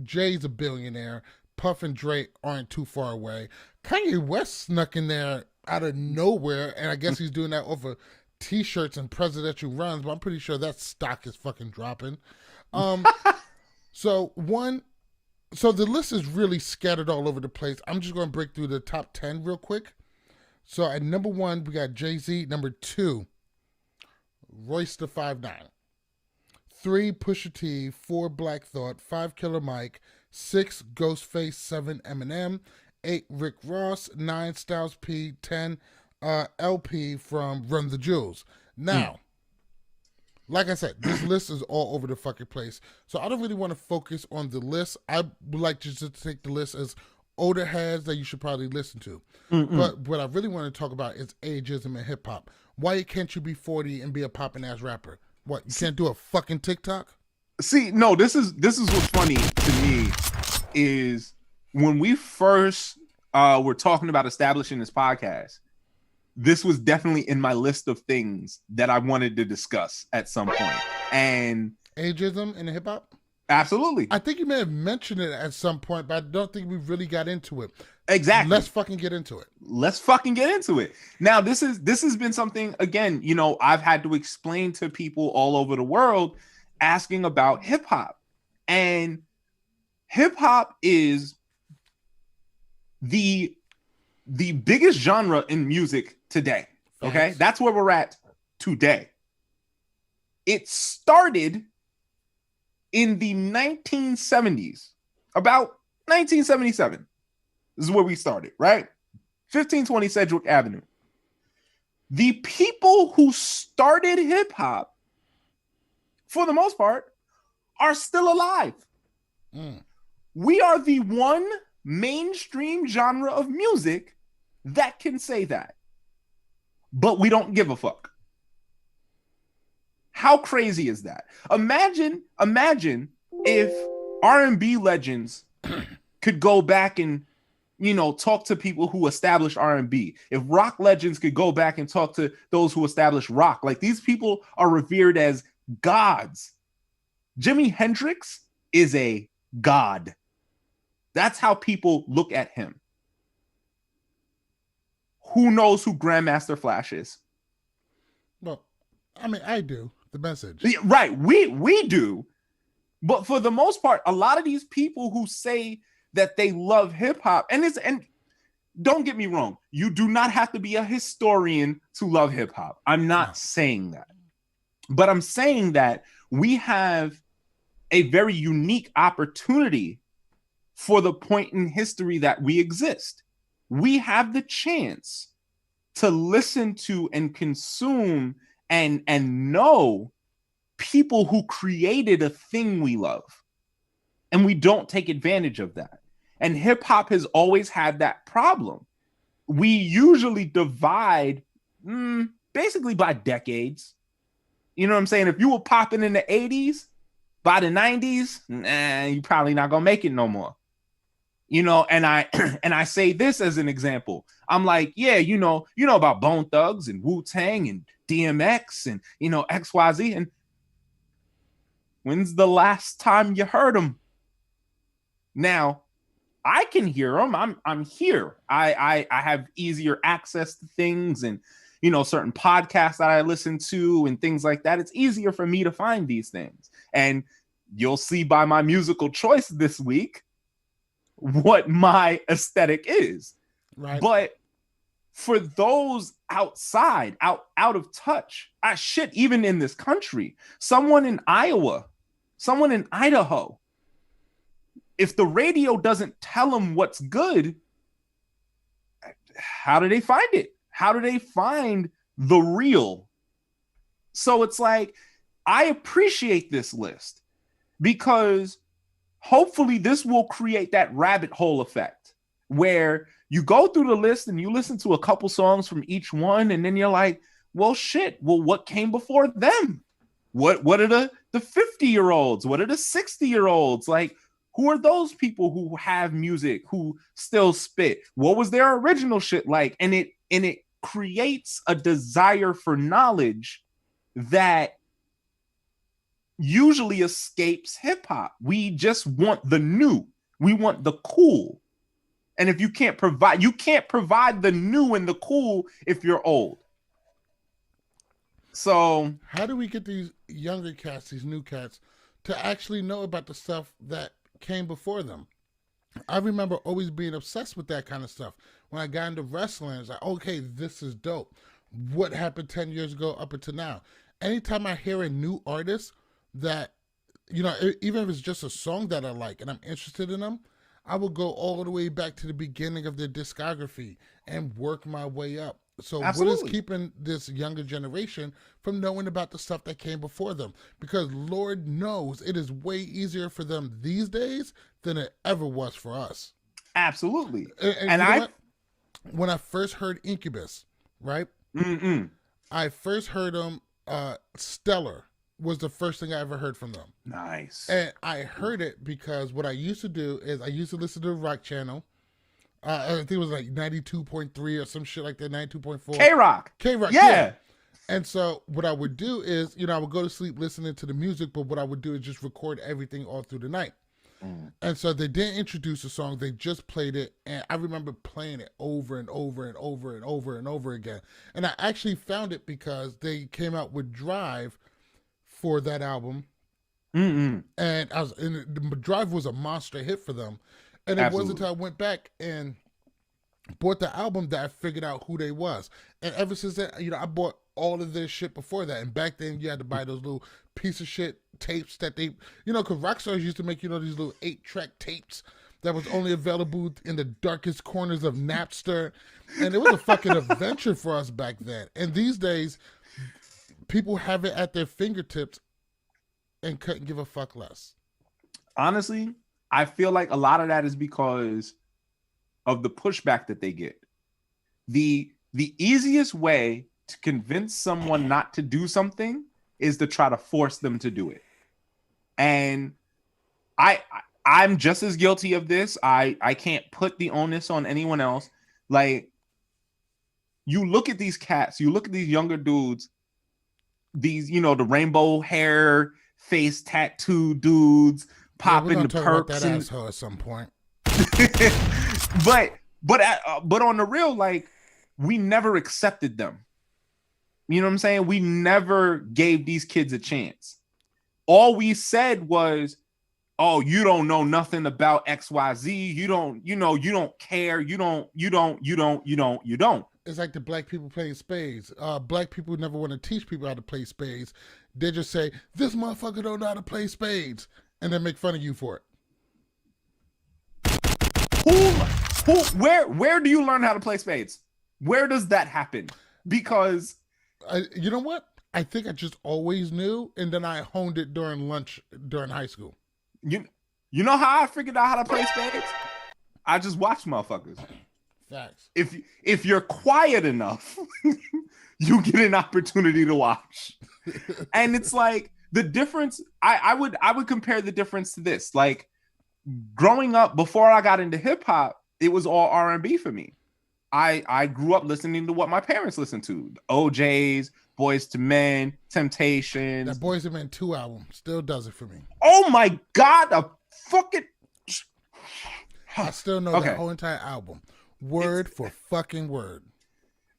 Jay's a billionaire. Puff and Dre aren't too far away. Kanye West snuck in there out of nowhere, and I guess he's doing that over T-shirts and presidential runs, but I'm pretty sure that stock is fucking dropping. So the list is really scattered all over the place. I'm just going to break through the top 10 real quick. So at number 1, we got Jay-Z. Number 2, Royce da 5'9". 3, Pusha T. 4, Black Thought. 5, Killer Mike. 6, Ghostface. 7, Eminem. 8, Rick Ross. 9, Styles P. 10, LP from Run the Jewels. Now, like I said, this list is all over the fucking place. So I don't really want to focus on the list. I would like to just take the list as older heads that you should probably listen to. But what I really want to talk about is ageism in hip hop. Why can't you be 40 and be a poppin' ass rapper? What, you can't do a fucking TikTok? See, no, this is what's funny to me is when we first were talking about establishing this podcast, this was definitely in my list of things that I wanted to discuss at some point. And ageism in hip hop? Absolutely. I think you may have mentioned it at some point, but I don't think we really got into it. Exactly. Let's fucking get into it. Now, this has been something, again, I've had to explain to people all over the world asking about hip hop. And hip hop is the biggest genre in music today. Okay. Yes. That's where we're at today. It started in the 1970s, about 1977. This is where we started, right? 1520 Sedgwick Avenue. The people who started hip hop, for the most part, are still alive. We are the one mainstream genre of music that can say that. But we don't give a fuck. How crazy is that? Imagine if R&B legends could go back and, talk to people who established R&B. If rock legends could go back and talk to those who established rock. Like, these people are revered as gods. Jimi Hendrix is a god. That's how people look at him. Who knows who Grandmaster Flash is? Well, I mean, I do. The message. Right. We do. But for the most part, a lot of these people who say that they love hip hop, and don't get me wrong, you do not have to be a historian to love hip hop. I'm not saying that. But I'm saying that we have a very unique opportunity for the point in history that we exist. We have the chance to listen to and consume and know people who created a thing we love. And we don't take advantage of that. And hip hop has always had that problem. We usually divide basically by decades. You know what I'm saying? If you were popping in the 80s, by the 90s, you're probably not gonna make it no more. You know, and I say this as an example. I'm like, yeah, you know about Bone Thugs and Wu-Tang and DMX and XYZ. And when's the last time you heard them? Now, I can hear them. I'm here. I have easier access to things and certain podcasts that I listen to and things like that. It's easier for me to find these things. And you'll see by my musical choice this week what my aesthetic is. Right. But for those outside, out of touch, even in this country, someone in Iowa, someone in Idaho, if the radio doesn't tell them what's good, how do they find it? How do they find the real? So it's like, I appreciate this list because hopefully this will create that rabbit hole effect where you go through the list and you listen to a couple songs from each one. And then you're like, well, shit. Well, what came before them? What are the 50-year-olds? What are the 60-year-olds? Like, who are those people who have music, who still spit? What was their original shit like? And it creates a desire for knowledge that usually escapes hip hop. We just want the new. We want the cool. And if you can't provide the new and the cool if you're old. So how do we get these younger cats, these new cats, to actually know about the stuff that came before them? I remember always being obsessed with that kind of stuff. When I got into wrestling, it's like, okay, this is dope. What happened 10 years ago up until now? Anytime I hear a new artist that, even if it's just a song that I like and I'm interested in them, I will go all the way back to the beginning of their discography and work my way up. So Absolutely. What is keeping this younger generation from knowing about the stuff that came before them? Because Lord knows it is way easier for them these days than it ever was for us. Absolutely. And when I first heard Incubus, right? I first heard them, Stellar was the first thing I ever heard from them. Nice. And I heard it because what I used to do is I used to listen to the rock channel. I think it was like 92.3 or some shit like that, 92.4. K-Rock. Yeah. And so what I would do is, I would go to sleep listening to the music, but what I would do is just record everything all through the night. And so they didn't introduce a song, they just played it, and I remember playing it over and over and over and over and over again. And I actually found it because they came out with Drive for that album. And the Drive was a monster hit for them. And it wasn't until I went back and bought the album that I figured out who they was. And ever since then, I bought all of this shit before that. And back then, you had to buy those little piece of shit tapes that they, because rock stars used to make, these little 8-track tapes that was only available in the darkest corners of Napster. And it was a fucking adventure for us back then. And these days, people have it at their fingertips and couldn't give a fuck less. Honestly, I feel like a lot of that is because of the pushback that they get. The easiest way to convince someone not to do something is to try to force them to do it. And I'm just as guilty of this. I can't put the onus on anyone else. Like, you look at these cats, you look at these younger dudes, these, the rainbow hair, face tattoo dudes, popping the perks that asshole at some point. but on the real, like, we never accepted them. You know what I'm saying? We never gave these kids a chance. All we said was, oh, you don't know nothing about XYZ. You don't, you don't care. You don't. It's like the black people playing spades. Black people never want to teach people how to play spades. They just say, this motherfucker don't know how to play spades, and then make fun of you for it. Where do you learn how to play spades? Where does that happen? Because you know what? I think I just always knew, and then I honed it during lunch during high school. You know how I figured out how to play spades? I just watch motherfuckers. Facts. If you're quiet enough, you get an opportunity to watch. And it's like the difference. I would compare the difference to this. Like growing up, before I got into hip hop, it was all R&B for me. I grew up listening to what my parents listened to: OJ's, Boys to Men, Temptations. That Boys to Men 2 album still does it for me. Oh my God, a fucking. I still know that whole entire album, word for fucking word.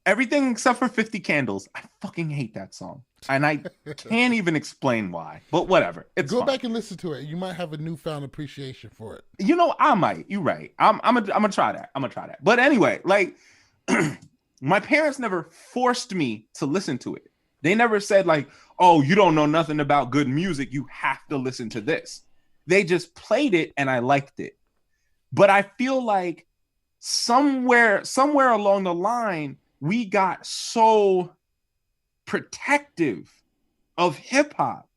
Everything except for 50 Candles. I fucking hate that song. And I can't even explain why. But whatever. Go back and listen to it. You might have a newfound appreciation for it. You know, I might. You're right. I'm gonna try that. I'm gonna try that. But anyway, like my parents never forced me to listen to it. They never said like, oh, you don't know nothing about good music. You have to listen to this. They just played it and I liked it. But I feel like somewhere along the line, we got so protective of hip hop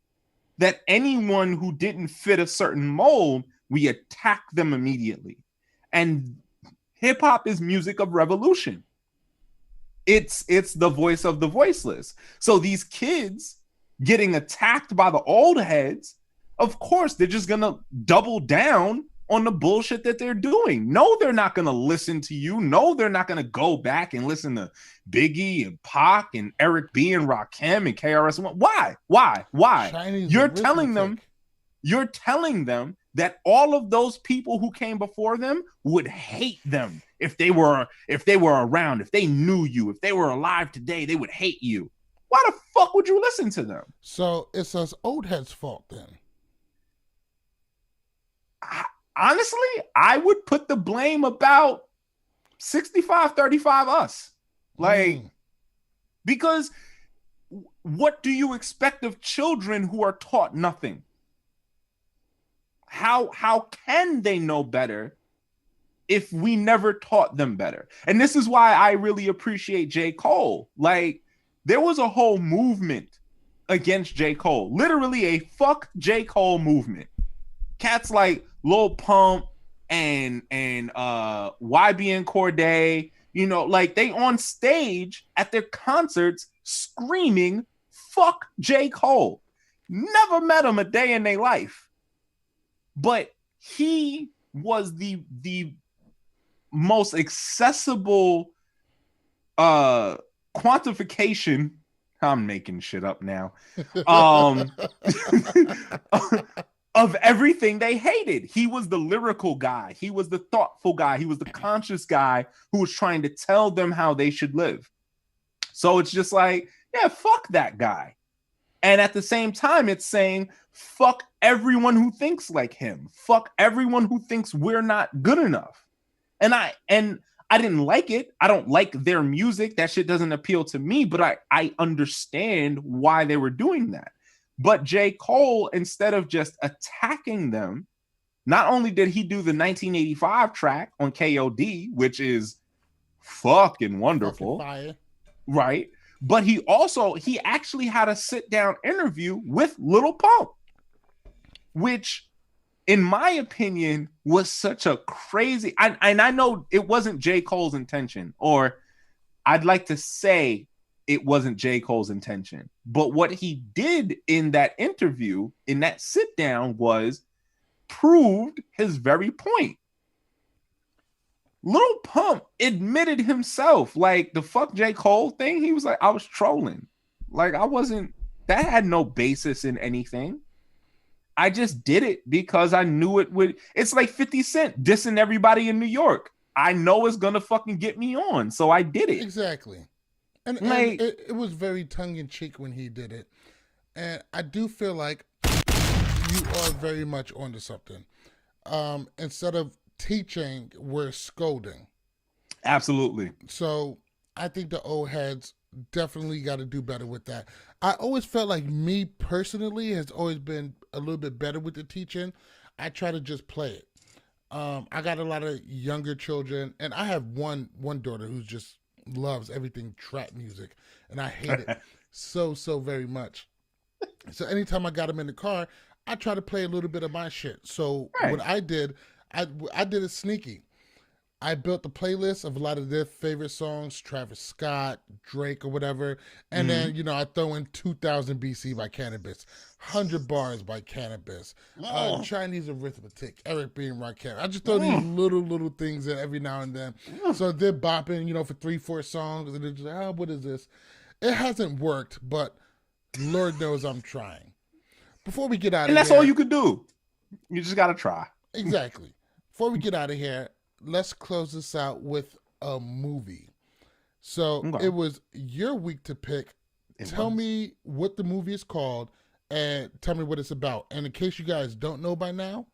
that anyone who didn't fit a certain mold, we attack them immediately. And hip hop is music of revolution. It's the voice of the voiceless. So these kids getting attacked by the old heads, of course, they're just going to double down on the bullshit that they're doing. No, they're not going to listen to you. No, they're not going to go back and listen to Biggie and Pac and Eric B and Rakim and KRS-One. Why? You're telling them that all of those people who came before them would hate them if they were around, if they knew you, if they were alive today, they would hate you. Why the fuck would you listen to them? So it's us old heads' fault then. Honestly, I would put the blame about 65-35 us. Like, because what do you expect of children who are taught nothing? How can they know better if we never taught them better? And this is why I really appreciate J. Cole. Like, there was a whole movement against J. Cole. Literally a fuck J. Cole movement. Cats like Lil Pump and YBN Cordae, you know, like they on stage at their concerts screaming, fuck J. Cole. Never met him a day in their life. But he was the most accessible quantification. I'm making shit up now. Of everything they hated. He was the lyrical guy. He was the thoughtful guy. He was the conscious guy who was trying to tell them how they should live. So it's just like, yeah, fuck that guy. And at the same time, it's saying, fuck everyone who thinks like him. Fuck everyone who thinks we're not good enough. And I didn't like it. I don't like their music. That shit doesn't appeal to me, but I understand why they were doing that. But J. Cole, instead of just attacking them, not only did he do the 1985 track on KOD, which is fucking wonderful, right? But he actually had a sit-down interview with Lil Pump, which, in my opinion, was such a crazy... And I know it wasn't J. Cole's intention, or I'd like to say it wasn't J. Cole's intention. But what he did in that interview, in that sit down, was proved his very point. Lil Pump admitted himself, like the fuck J. Cole thing, he was like, I was trolling. Like that had no basis in anything. I just did it because I knew it would. It's like 50 Cent dissing everybody in New York. I know it's gonna fucking get me on, so I did it. Exactly. And it was very tongue-in-cheek when he did it. And I do feel like you are very much onto something. Instead of teaching, we're scolding. Absolutely. So I think the old heads definitely got to do better with that. I always felt like me personally has always been a little bit better with the teaching. I try to just play it. I got a lot of younger children, and I have one daughter who just loves everything trap music, and I hate it so very much. So anytime I got them in the car, I try to play a little bit of my shit. So Right. what I did, I did it sneaky. I built a playlist of a lot of their favorite songs, Travis Scott, Drake, or whatever. And Mm-hmm. then, I throw in 2000 BC by Cannabis, 100 Bars by Cannabis, Mm. Chinese Arithmetic, Eric B. and Rakim. I just throw these Mm. little things in every now and then. So they're bopping, for 3-4 songs. And they're just like, oh, what is this? It hasn't worked, but Lord knows I'm trying. Before we get out of And here. that's all you could do. You just got to try. Exactly. Before we get out of here, let's close this out with a movie. So Okay. it was your week to pick. Tell me what the movie is called and tell me what it's about. And in case you guys don't know by now,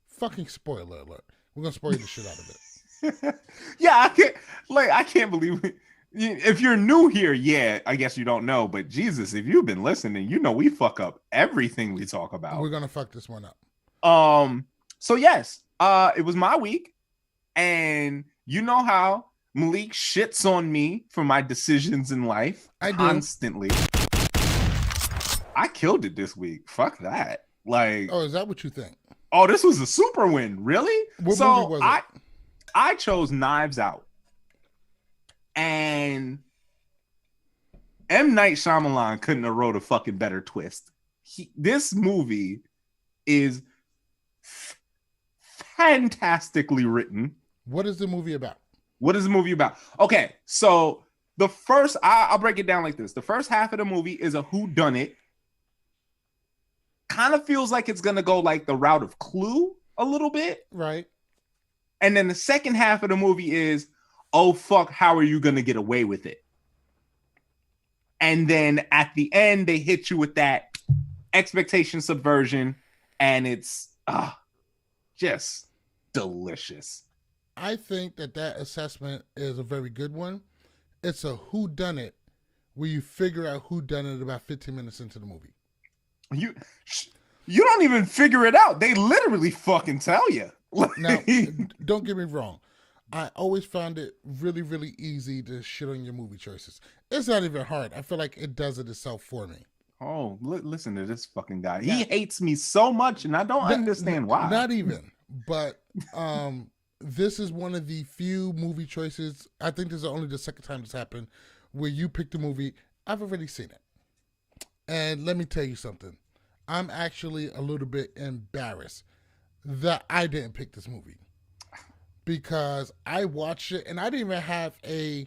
fucking spoiler alert. We're gonna spoil the shit out of it. Yeah, I can't believe it. If you're new here, yeah, I guess you don't know. But Jesus, if you've been listening, we fuck up everything we talk about. We're gonna fuck this one up. So yes, it was my week, and you know how Malik shits on me for my decisions in life constantly. I killed it this week. Fuck that. Like, oh, is that what you think? Oh, this was a super win, really? What movie was it? I chose Knives Out. And M. Night Shyamalan couldn't have wrote a fucking better twist. This movie is fantastically written. What is the movie about? Okay, so the first, I'll break it down like this. The first half of the movie is a whodunit. Kind of feels like it's going to go like the route of Clue a little bit. Right. And then the second half of the movie is, oh, fuck, how are you going to get away with it? And then at the end, they hit you with that expectation subversion, and it's just delicious. I think that assessment is a very good one. It's a whodunit where you figure out who done it about 15 minutes into the movie. You don't even figure it out. They literally fucking tell you. Now, don't get me wrong. I always found it really, really easy to shit on your movie choices. It's not even hard. I feel like it does it itself for me. Oh, listen to this fucking guy. He hates me so much, and I don't understand why. Not even. But this is one of the few movie choices, I think this is only the second time this happened, where you picked a movie. I've already seen it. And let me tell you something. I'm actually a little bit embarrassed that I didn't pick this movie. Because I watched it and I didn't even have a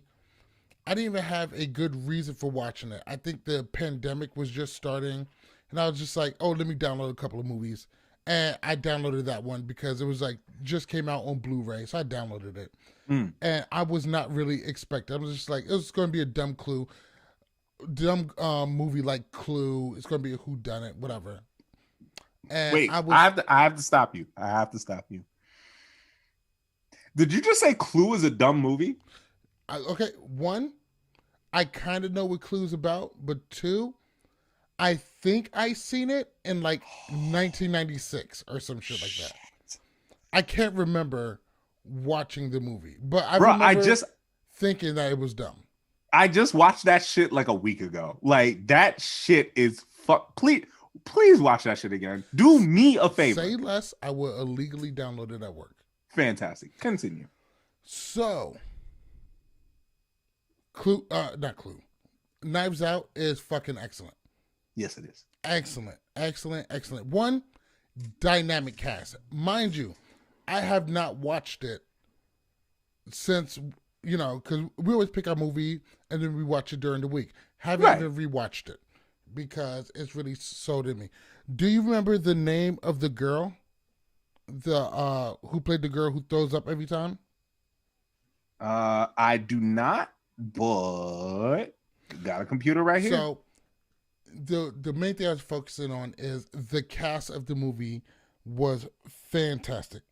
good reason for watching it. I think the pandemic was just starting and I was just like, oh, let me download a couple of movies. And I downloaded that one because it was like just came out on Blu-ray. So I downloaded it. And I was not really expecting. I was just like, it was going to be a dumb movie like Clue. It's going to be a whodunit, whatever. And wait, I have to stop you. Did you just say Clue is a dumb movie? Okay, one, I kind of know what Clue's about, but two, I think I seen it in like 1996 or some shit like that. I can't remember watching the movie, but I remember thinking that it was dumb. I just watched that shit like a week ago. Like, that shit is Please watch that shit again. Do me a favor. Say less. I will illegally download it at work. Fantastic. Continue. So, not Clue. Knives Out is fucking excellent. Yes, it is. Excellent. One, dynamic cast. Mind you, I have not watched it since, because we always pick our movie and then we watch it during the week. Haven't even rewatched it because it's really sold in me. Do you remember the name of the girl? Who played the girl who throws up every time? I do not, but got a computer right here. So the main thing I was focusing on is the cast of the movie was fantastic.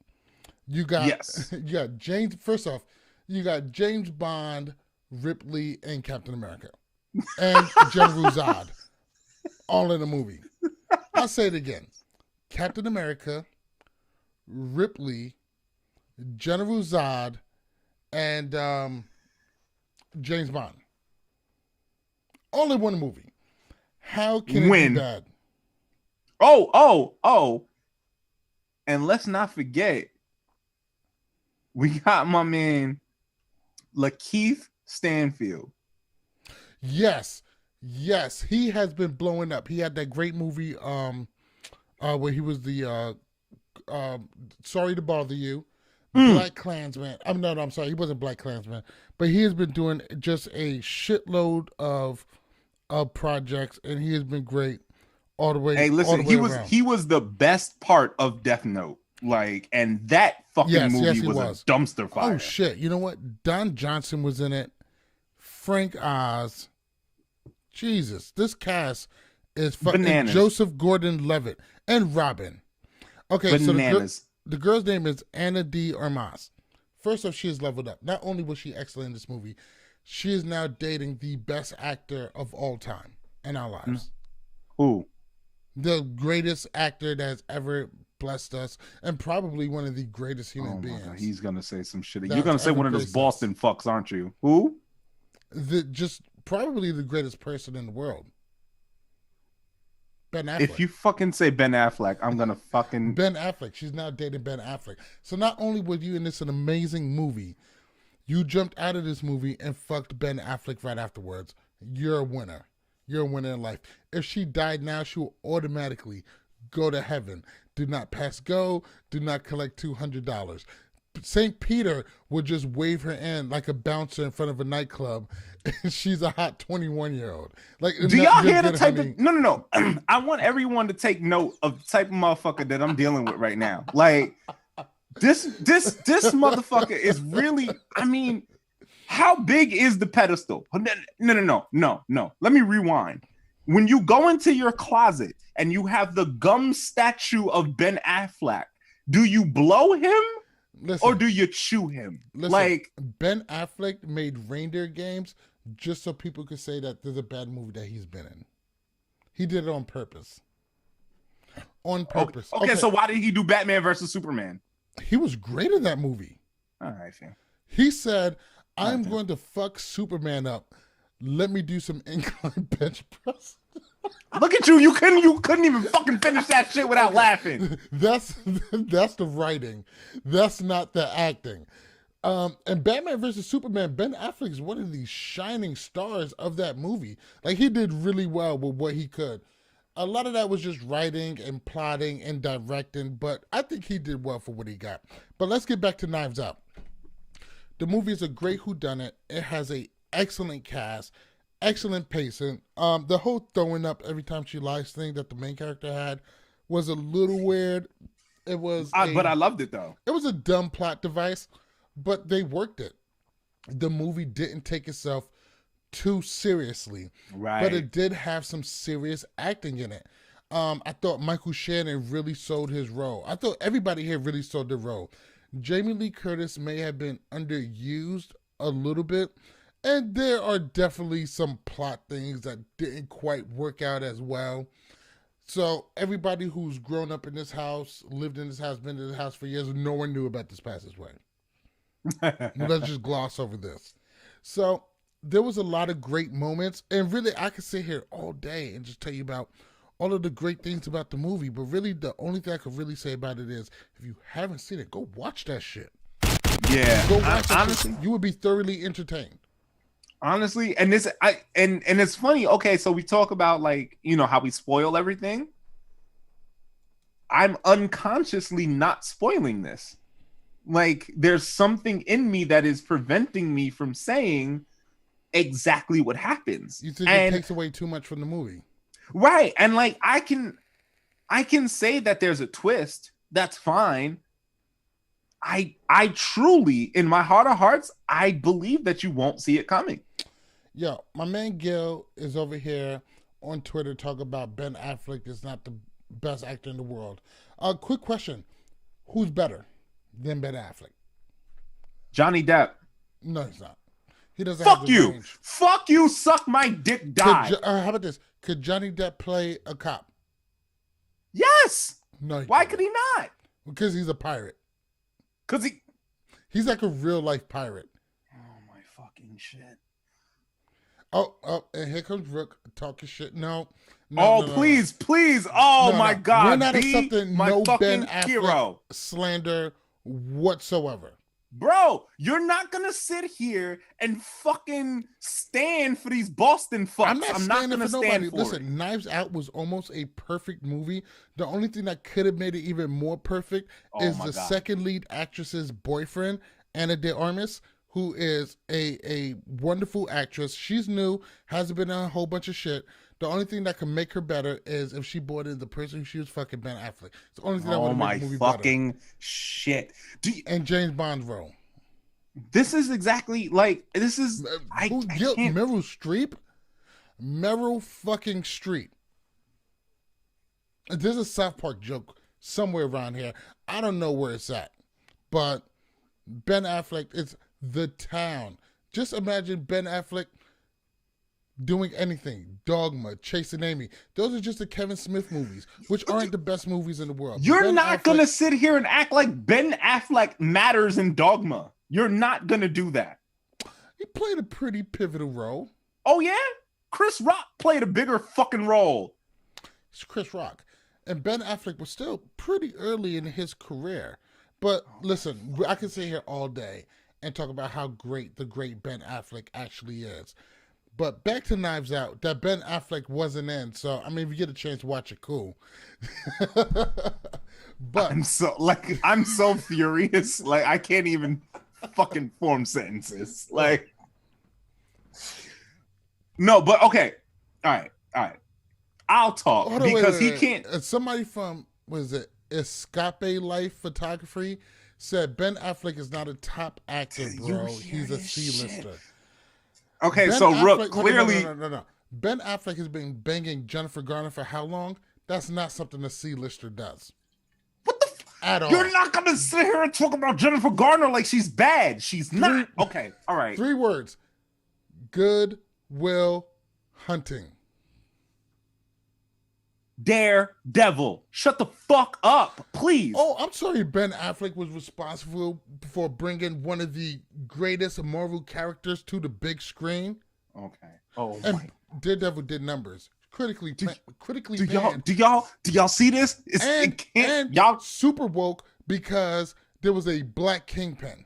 You got Yes. you got James. First off, you got James Bond, Ripley, and Captain America, and General Zod, all in the movie. I'll say it again: Captain America, Ripley, General Zod, and James Bond, all in one movie. How can it be bad? Oh. And let's not forget, we got my man Lakeith Stanfield. Yes, he has been blowing up. He had that great movie, where he was the Sorry to Bother You, Black Klansman. I'm sorry, he wasn't Black Klansman, but he has been doing just a shitload of projects, and he has been great all the way. Hey, listen, he was the best part of Death Note. Like, and that fucking movie was a dumpster fire. Oh shit! You know what? Don Johnson was in it. Frank Oz. Jesus, this cast is fucking Joseph Gordon-Levitt and Robin. Okay, bananas. So the girl's name is Anna D. Armas. First off, she has leveled up. Not only was she excellent in this movie, she is now dating the best actor of all time in our lives. Who? The greatest actor that has ever blessed us, and probably one of the greatest human beings. God, he's gonna say some shit. You're gonna say one of those Boston fucks, aren't you? Who? Just probably the greatest person in the world. Ben Affleck. If you fucking say Ben Affleck, I'm gonna fucking Ben Affleck. She's now dating Ben Affleck. So not only were you in this an amazing movie, you jumped out of this movie and fucked Ben Affleck right afterwards. You're a winner. You're a winner in life. If she died now, she will automatically go to heaven. Do not pass go. Do not collect $200. St. Peter would just wave her in like a bouncer in front of a nightclub, and she's a hot 21-year-old. Like, do y'all hear the type of no? I want everyone to take note of the type of motherfucker that I'm dealing with right now. Like, this motherfucker is really. I mean, how big is the pedestal? No. Let me rewind. When you go into your closet and you have the gum statue of Ben Affleck, do you blow him? Listen, or do you chew him? Listen, like, Ben Affleck made Reindeer Games just so people could say that there's a bad movie that he's been in. He did it on purpose. On purpose. Okay, so why did he do Batman versus Superman? He was great in that movie. All right, fam. He said, I'm going to fuck Superman up. Let me do some incline bench press. Look at you. You couldn't even fucking finish that shit without laughing. That's the writing. That's not the acting. And Batman versus Superman, Ben Affleck is one of the shining stars of that movie. Like, he did really well with what he could. A lot of that was just writing and plotting and directing, but I think he did well for what he got. But let's get back to Knives Out. The movie is a great whodunit. It has an excellent cast, excellent pacing. The whole throwing up every time she lies thing that the main character had was a little weird. It was, but I loved it though. It was a dumb plot device, but they worked it. The movie didn't take itself too seriously, right? But it did have some serious acting in it. I thought Michael Shannon really sold his role. I thought everybody here really sold their role. Jamie Lee Curtis may have been underused a little bit, and there are definitely some plot things that didn't quite work out as well. So everybody who's grown up in this house, lived in this house, been in this house for years, no one knew about this passageway. Let's just gloss over this. So there was a lot of great moments, and really I could sit here all day and just tell you about all of the great things about the movie, but really the only thing I could really say about it is, if you haven't seen it, go watch that shit. Yeah, go watch honestly, shit. You would be thoroughly entertained. Honestly, and it's funny. Okay, so we talk about, like, you know, how we spoil everything. I'm unconsciously not spoiling this. Like, there's something in me that is preventing me from saying exactly what happens. You think it takes away too much from the movie? Right. And like, I can say that there's a twist. That's fine. I truly, in my heart of hearts, I believe that you won't see it coming. Yo, my man Gil is over here on Twitter talk about Ben Affleck is not the best actor in the world. Quick question: who's better than Ben Affleck? Johnny Depp. No, he's not. He doesn't Fuck have the you. range. Fuck you. Suck my dick. Die. How about this? Could Johnny Depp play a cop? Yes. No. Why could he not? Because he's a pirate. Because he's like a real life pirate. Oh my fucking shit. Oh, and here comes Rook talking shit. No. Please. Oh my God. We're not accepting my no fucking Ben Affleck hero slander whatsoever. Bro, you're not gonna sit here and fucking stand for these Boston fucks. I'm not gonna for stand nobody. for Listen, it. Knives Out was almost a perfect movie. The only thing that could have made it even more perfect is the second lead actress's boyfriend, Ana de Armas, who is a wonderful actress. She's new, hasn't been in a whole bunch of shit. The only thing that can make her better is if she brought in the person who she was fucking, Ben Affleck. It's the only thing that would make the movie fucking better. Shit. And James Bond's role. This is exactly like this is. I can't. Meryl Streep. Meryl fucking Streep. There's a South Park joke somewhere around here. I don't know where it's at, but Ben Affleck is the town. Just imagine Ben Affleck doing anything. Dogma, Chasing Amy. Those are just the Kevin Smith movies, which aren't the best movies in the world. You're not going to sit here and act like Ben Affleck matters in Dogma. You're not going to do that. He played a pretty pivotal role. Oh, yeah? Chris Rock played a bigger fucking role. It's Chris Rock. And Ben Affleck was still pretty early in his career. But listen, I can sit here all day and talk about how great the great Ben Affleck actually is. But back to Knives Out, that Ben Affleck wasn't in. So, I mean, if you get a chance to watch it, cool. But I'm so furious. Like, I can't even fucking form sentences. Like, no, but okay. All right. I'll talk because he can't. Somebody from, was it Escape Life Photography said Ben Affleck is not a top actor, bro. He's a C-lister. Okay, Ben so Affleck, Rook, clearly... No. Ben Affleck has been banging Jennifer Garner for how long? That's not something a C-lister does. What the At all. You're not going to sit here and talk about Jennifer Garner like she's bad. She's not. Okay, all right. 3 words. Good Will Hunting. Daredevil. Shut the fuck up, please. Oh, I'm sorry. Ben Affleck was responsible for bringing one of the greatest Marvel characters to the big screen. Okay. Oh, and Daredevil did numbers. Critically do banned. y'all see this? And y'all super woke because there was a black kingpin.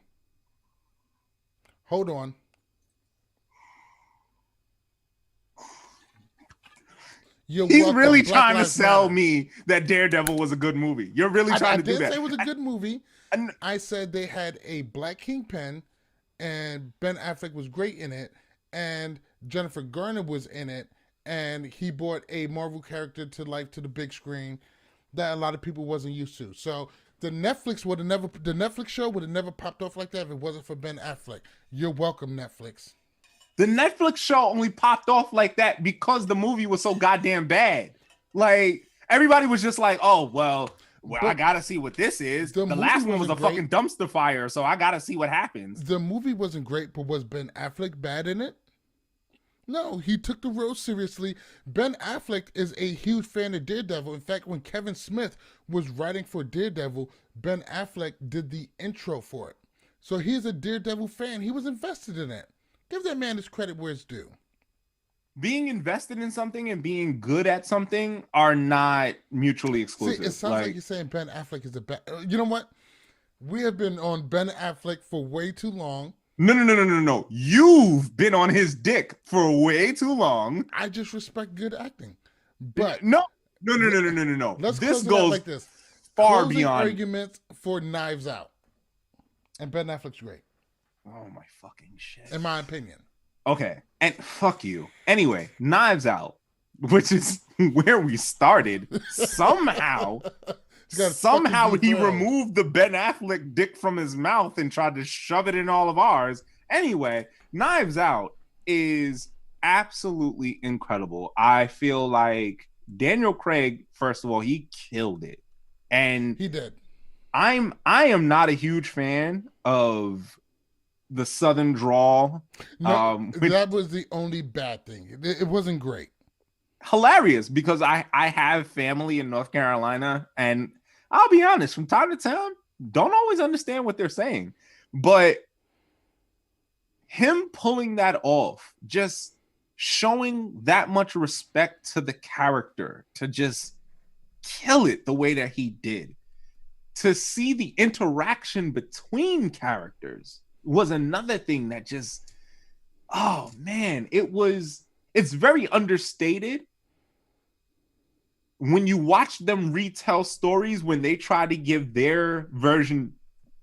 Hold on. He's really trying to sell me that Daredevil was a good movie. You're really trying to do that. I didn't say it was a good movie. I said they had a black kingpin, and Ben Affleck was great in it, and Jennifer Garner was in it, and he brought a Marvel character to life to the big screen that a lot of people wasn't used to. So the Netflix show would have never popped off like that if it wasn't for Ben Affleck. You're welcome, Netflix. The Netflix show only popped off like that because the movie was so goddamn bad. Like, everybody was just like, oh, well, I gotta see what this is. The last one was a fucking dumpster fire, so I gotta see what happens. The movie wasn't great, but was Ben Affleck bad in it? No, he took the role seriously. Ben Affleck is a huge fan of Daredevil. In fact, when Kevin Smith was writing for Daredevil, Ben Affleck did the intro for it. So he's a Daredevil fan. He was invested in it. Give that man his credit where it's due. Being invested in something and being good at something are not mutually exclusive. See, it sounds like you're saying Ben Affleck is a bad... You know what? We have been on Ben Affleck for way too long. No. You've been on his dick for way too long. I just respect good acting. But... No. This goes like this. Far Closing beyond arguments for Knives Out. And Ben Affleck's great. Oh my fucking shit. In my opinion. Okay. And fuck you. Anyway, Knives Out, which is where we started, somehow he removed the Ben Affleck dick from his mouth and tried to shove it in all of ours. Anyway, Knives Out is absolutely incredible. I feel like Daniel Craig, first of all, he killed it. And He did. I am not a huge fan of the Southern drawl. No, that was the only bad thing. It wasn't great. Hilarious, because I have family in North Carolina, and I'll be honest, from time to time, don't always understand what they're saying. But him pulling that off, just showing that much respect to the character, to just kill it the way that he did, to see the interaction between characters was another thing that just, oh man, it's very understated when you watch them retell stories, when they try to give their version,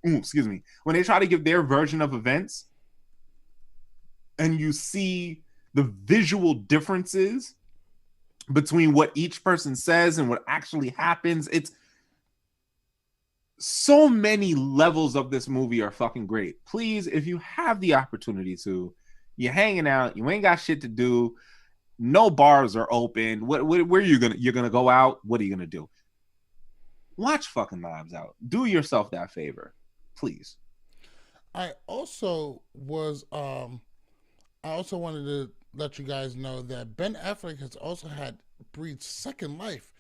when they try to give their version of events, and you see the visual differences between what each person says and what actually happens. It's so many levels of this movie are fucking great. Please, if you have the opportunity to, you're hanging out, you ain't got shit to do, no bars are open, where you're gonna go out, what are you gonna do? Watch fucking Knives Out. Do yourself that favor, please. I also wanted to let you guys know that Ben Affleck has also breathed second life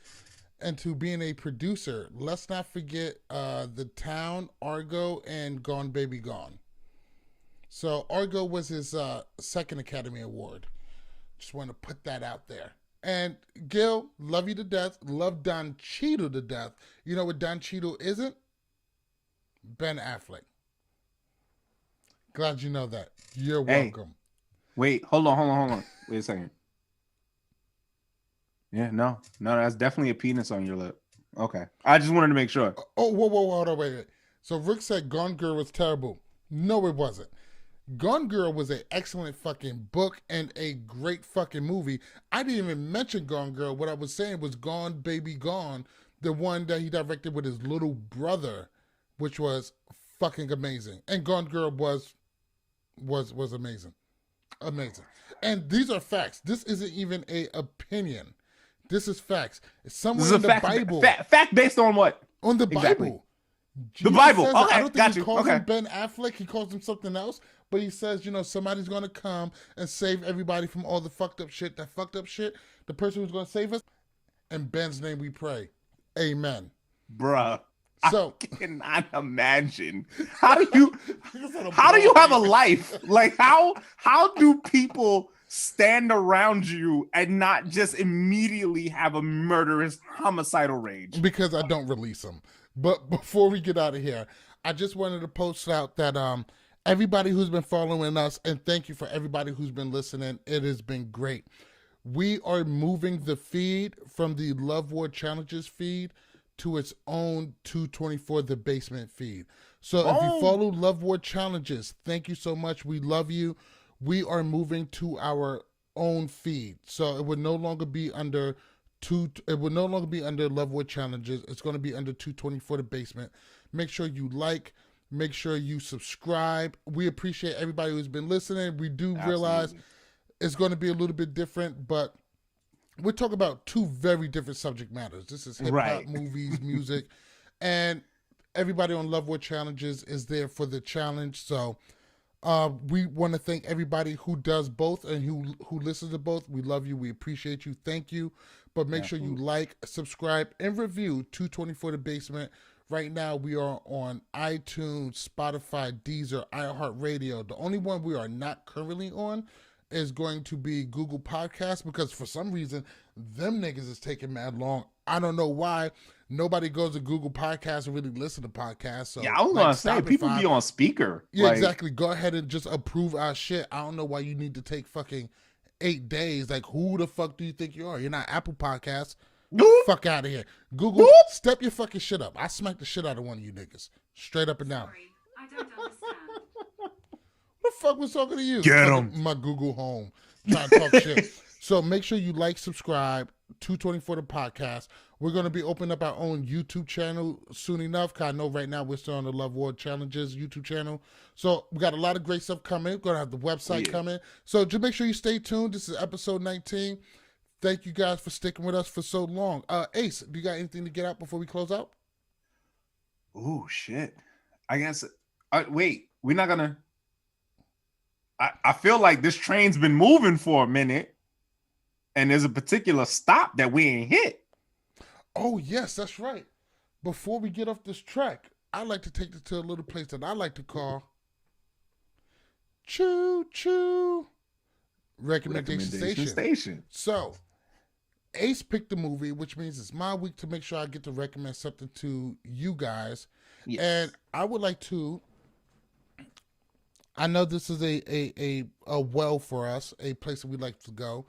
into being a producer. Let's not forget The Town, Argo, and Gone Baby Gone. So Argo was his second Academy Award. Just want to put that out there. And Gil, love you to death. Love Don Cheadle to death. You know what Don Cheadle isn't? Ben Affleck. Glad you know that. You're welcome. Wait, hold on. Wait a second. Yeah, no, that's definitely a penis on your lip. Okay. I just wanted to make sure. Oh, whoa, hold on, wait. So Rick said Gone Girl was terrible. No, it wasn't. Gone Girl was an excellent fucking book and a great fucking movie. I didn't even mention Gone Girl. What I was saying was Gone Baby Gone, the one that he directed with his little brother, which was fucking amazing. And Gone Girl was amazing. Amazing. And these are facts. This isn't even a opinion. This is facts. It's somewhere in the Bible. Fact based on what? On the exactly. Bible. Jesus the Bible. Okay, I don't think got he you. calls okay. him Ben Affleck. He calls him something else. But he says, somebody's going to come and save everybody from all the fucked up shit. That fucked up shit. The person who's going to save us. In Ben's name we pray. Amen. Bruh. So I cannot imagine. How do you have a life? Like how do people stand around you and not just immediately have a murderous homicidal rage? Because I don't release them. But before we get out of here, I just wanted to post out that everybody who's been following us, and thank you for everybody who's been listening. It has been great. We are moving the feed from the Love War Challenges feed to its own 224 The Basement feed. So if you follow Love War Challenges, thank you so much. We love you. We are moving to our own feed. So it would no longer be under Love War Challenges. It's going to be under 224 The Basement. Make sure you like, make sure you subscribe. We appreciate everybody who's been listening. We do realize it's going to be a little bit different, but we're talking about two very different subject matters. This is hip-hop, movies, music, and everybody on Love War Challenges is there for the challenge. So we want to thank everybody who does both and who listens to both. We love you. We appreciate you. Thank you. But make sure you like, subscribe, and review 224 The Basement. Right now, we are on iTunes, Spotify, Deezer, iHeartRadio. The only one we are not currently on is going to be Google Podcasts, because for some reason, them niggas is taking mad long. I don't know why. Nobody goes to Google Podcasts and really listen to podcasts. So, yeah, I was going to say, people be on speaker. Yeah, exactly. Go ahead and just approve our shit. I don't know why you need to take fucking 8 days. Like, who the fuck do you think you are? You're not Apple Podcasts. Fuck out of here. Google, step your fucking shit up. I smacked the shit out of one of you niggas. Straight up and down. Sorry, I don't understand. Who the fuck was talking to you? Get him. My Google Home. Trying to talk shit. So make sure you like, subscribe, 224 the podcast. We're going to be opening up our own YouTube channel soon enough, because I know right now we're still on the Love War Challenges YouTube channel. So we got a lot of great stuff coming. We're going to have the website coming. So just make sure you stay tuned. This is episode 19. Thank you guys for sticking with us for so long. Ace, do you got anything to get out before we close out? Oh, shit. I guess, wait, we're not going to, I feel like this train's been moving for a minute, and there's a particular stop that we ain't hit. Oh, yes, that's right. Before we get off this track, I'd like to take this to a little place that I like to call Choo Choo Recommendation Station. So, Ace picked the movie, which means it's my week to make sure I get to recommend something to you guys. Yes. And I would like to, I know this is a well for us, a place that we like to go,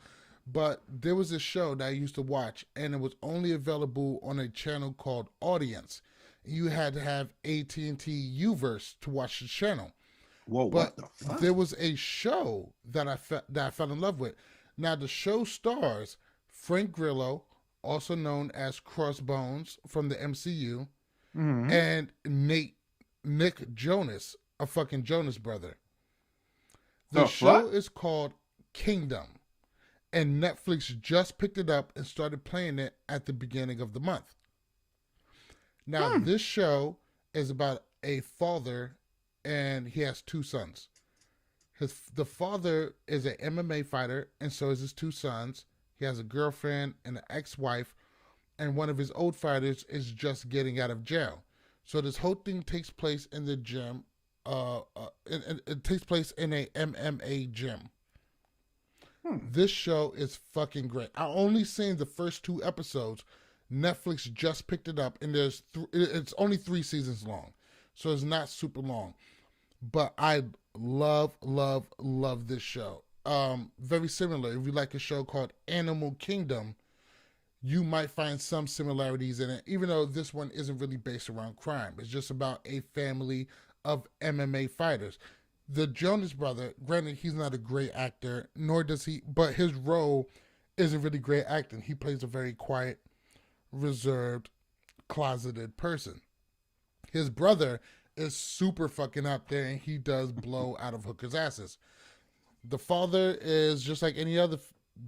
but there was a show that I used to watch, and it was only available on a channel called Audience. You had to have AT&T Uverse to watch the channel. Whoa, but what the fuck? There was a show that I fell in love with. Now, the show stars Frank Grillo, also known as Crossbones from the MCU, and Nick Jonas, a fucking Jonas brother. The show is called Kingdom, and Netflix just picked it up and started playing it at the beginning of the month. Now, this show is about a father, and he has two sons. The father is an MMA fighter, and so is his two sons. He has a girlfriend and an ex-wife, and one of his old fighters is just getting out of jail. So this whole thing takes place in the gym. It takes place in a MMA gym. This show is fucking great. I only seen the first 2 episodes. Netflix just picked it up, and it's only 3 seasons long, so it's not super long. But I love this show. Very similar. If you like a show called Animal Kingdom, you might find some similarities in it, even though this one isn't really based around crime. It's just about a family of MMA fighters. The Jonas brother, granted, he's not a great actor, nor does he, but his role isn't really great acting. He plays a very quiet, reserved, closeted person. His brother is super fucking out there, and he does blow out of hookers' asses. The father is just like any other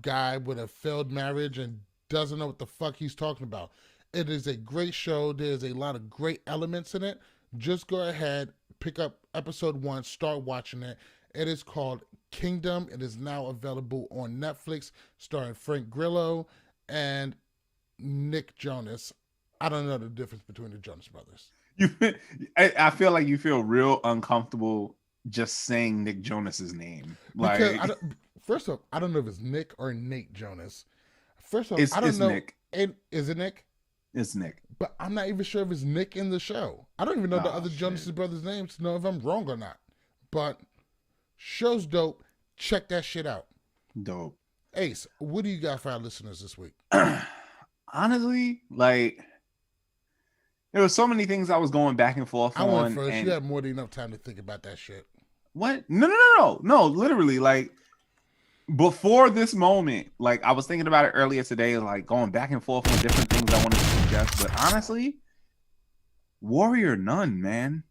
guy with a failed marriage and doesn't know what the fuck he's talking about. It is a great show. There's a lot of great elements in it. Just go ahead, pick up episode 1, start watching it. It is called Kingdom. It is now available on Netflix, starring Frank Grillo and Nick Jonas. I don't know the difference between the Jonas brothers. I feel like you feel real uncomfortable just saying Nick Jonas's name. Like, first off, I don't know if it's Nick or Nate Jonas. First off, I don't know. Nick. Is it Nick? It's Nick. But I'm not even sure if it's Nick in the show. I don't even know the other Jonas brothers' names to know if I'm wrong or not. But show's dope. Check that shit out. Dope. Ace, what do you got for our listeners this week? Honestly, like, there were so many things I was going back and forth on. I went first. You had more than enough time to think about that shit. What? No. Literally, like, before this moment, like, I was thinking about it earlier today, like, going back and forth on different things I wanted to suggest. But honestly, Warrior Nun, man.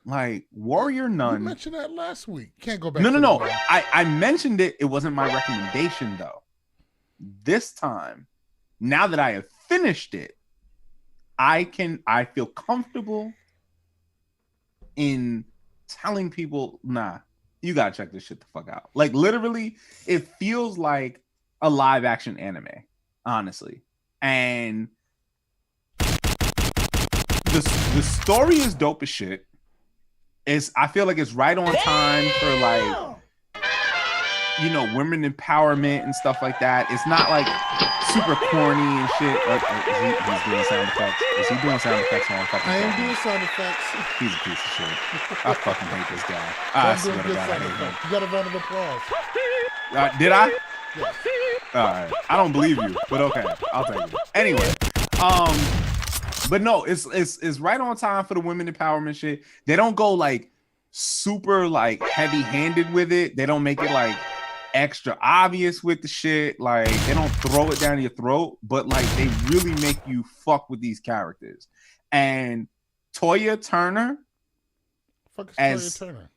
Like, Warrior Nun. You mentioned that last week. Can't go back. No. I mentioned it. It wasn't my recommendation, though. This time, now that I have finished it, I feel comfortable in telling people, nah, you gotta check this shit the fuck out. Like, literally, it feels like a live action anime, honestly. And the story is dope as shit. I feel like it's right on time for, like, you know, women empowerment and stuff like that. It's not like super corny and shit. He's doing sound effects. Is he doing sound effects? I am doing sound effects. He's a piece of shit. I fucking hate this guy. I swear to God, I hate him. You got a round of applause. Did I? Yes. All right. I don't believe you, but okay, I'll take it. Anyway, but no, it's right on time for the women empowerment shit. They don't go like super like heavy-handed with it. They don't make it like extra obvious with the shit. Like they don't throw it down your throat, but like they really make you fuck with these characters. And Toya Turner, Fuck is Toya Turner?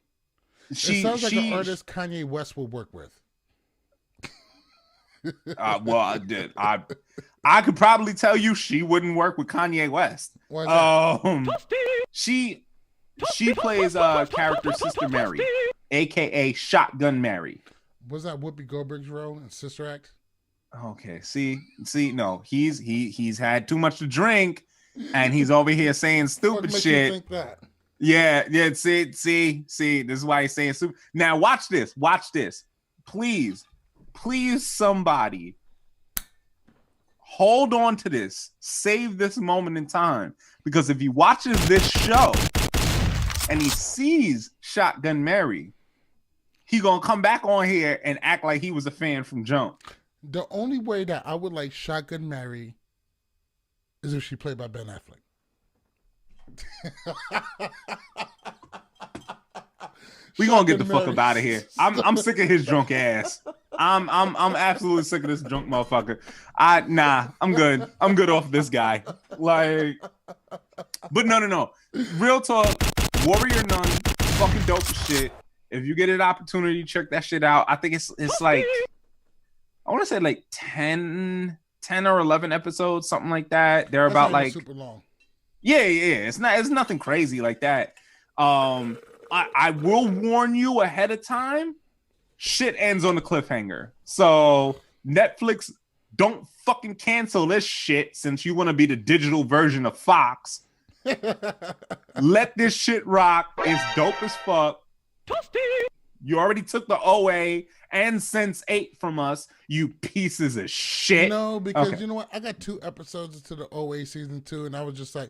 It sounds like an artist Kanye West will work with. Well, I could probably tell you she wouldn't work with Kanye West. She plays character Sister Mary, aka Shotgun Mary. Was that Whoopi Goldberg's role in Sister Act? Okay, see, no, he's had too much to drink, and he's over here saying stupid shit. You think that? Yeah. See, this is why he's saying stupid. Now watch this. Please, somebody hold on to this. Save this moment in time, because if he watches this show and he sees Shotgun Mary, he gonna come back on here and act like he was a fan from jump. The only way that I would like Shotgun Mary is if she played by Ben Affleck. We gonna get the fuck up out of here. I'm sick of his drunk ass. I'm absolutely sick of this drunk motherfucker. I'm good. I'm good off this guy. Like, but no. Real talk. Warrior Nun, fucking dope as shit. If you get an opportunity, check that shit out. I think it's like, I want to say like 10 or 11 episodes, something like that. They're about like super long. Yeah. It's nothing crazy like that. I will warn you ahead of time. Shit ends on the cliffhanger. So Netflix, don't fucking cancel this shit since you want to be the digital version of Fox. Let this shit rock. It's dope as fuck. You already took the OA and Sense 8 from us, you pieces of shit. No, because You know what? I got 2 episodes into the OA season 2, and I was just like,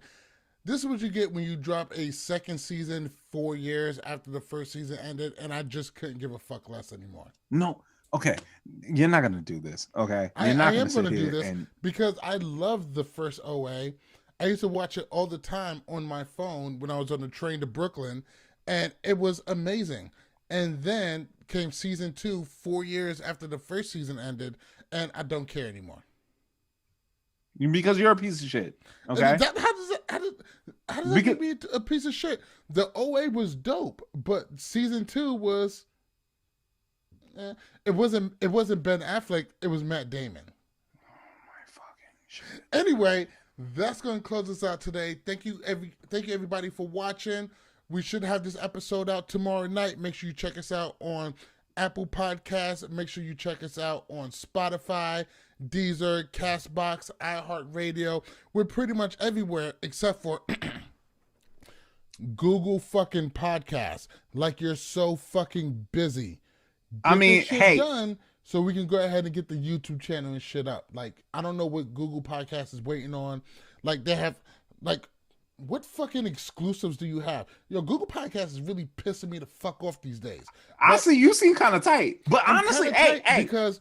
this is what you get when you drop a second season 4 years after the first season ended, and I just couldn't give a fuck less anymore. No. Okay. You're not going to do this. Okay. I am going to do this because I love the first OA. I used to watch it all the time on my phone when I was on the train to Brooklyn, and it was amazing. And then came season 2 4 years after the first season ended, and I don't care anymore. Because you're a piece of shit. Okay. How does that make me a piece of shit? The OA was dope, but season 2 was it wasn't Ben Affleck, it was Matt Damon. Oh my fucking shit. Anyway, that's going to close us out today. Thank you everybody for watching. We should have this episode out tomorrow night. Make sure you check us out on Apple Podcasts. Make sure you check us out on Spotify, Deezer, Castbox, iHeartRadio. We're pretty much everywhere except for Google fucking Podcasts. Like you're so fucking busy. Done so we can go ahead and get the YouTube channel and shit up. Like, I don't know what Google Podcasts is waiting on. Like, they have, like, what fucking exclusives do you have? Google Podcasts is really pissing me the fuck off these days. You seem kind of tight. But honestly, hey. Because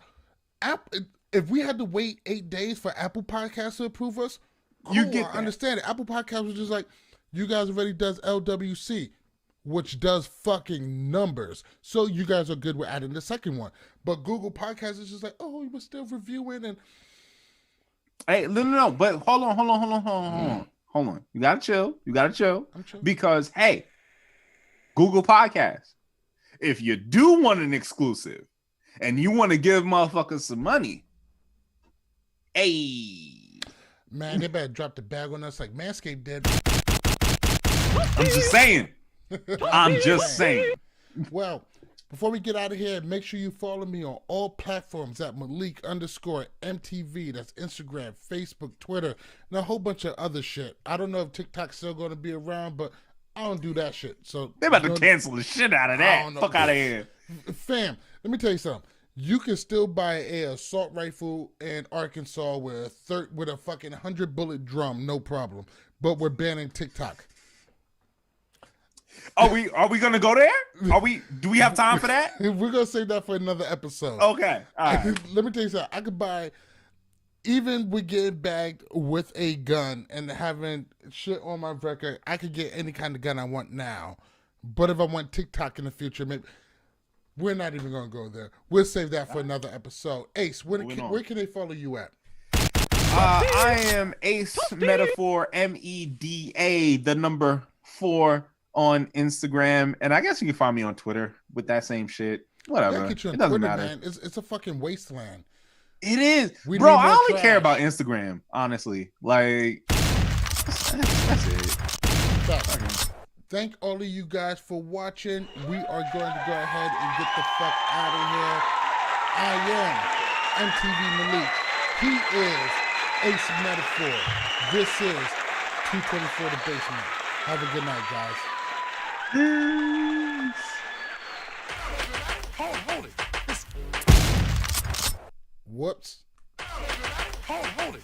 if we had to wait 8 days for Apple Podcasts to approve us, cool, you get I understand it. Apple Podcasts was just like, you guys already does LWC, which does fucking numbers. So you guys are good with adding the second one. But Google Podcasts is just like, oh, we're still reviewing. And hey, no. But hold on. You gotta chill. I'm chill. Because, hey, Google Podcasts, if you do want an exclusive and you want to give motherfuckers some money, hey. Man, they better drop the bag on us like Manscaped did. I'm just saying. Well, before we get out of here, make sure you follow me on all platforms at Malik_MTV. That's Instagram, Facebook, Twitter, and a whole bunch of other shit. I don't know if TikTok's still going to be around, but I don't do that shit. So they're about to cancel the shit out of that. Fuck out of here. Fam, let me tell you something. You can still buy a assault rifle in Arkansas with a fucking 100-bullet drum, no problem. But we're banning TikTok. Are we gonna go there? Do we have time for that? We're gonna save that for another episode. Okay. All right. Let me tell you something. I could buy, even with getting bagged with a gun and having shit on my record, I could get any kind of gun I want now. But if I want TikTok in the future, maybe We're not even going to go there. We'll save that for another episode. Ace, where can they follow you at? I am Ace Metaphor, MEDA, the number 4 on Instagram. And I guess you can find me on Twitter with that same shit. Whatever. It doesn't Twitter, matter. Man. It's a fucking wasteland. It is. Bro, I only care about Instagram, honestly. Like, that's it. Thank all of you guys for watching. We are going to go ahead and get the fuck out of here. I am MTV Malik. He is Ace Metaphor. This is 224 The Basement. Have a good night, guys. Hold it. Whoops. Hold it.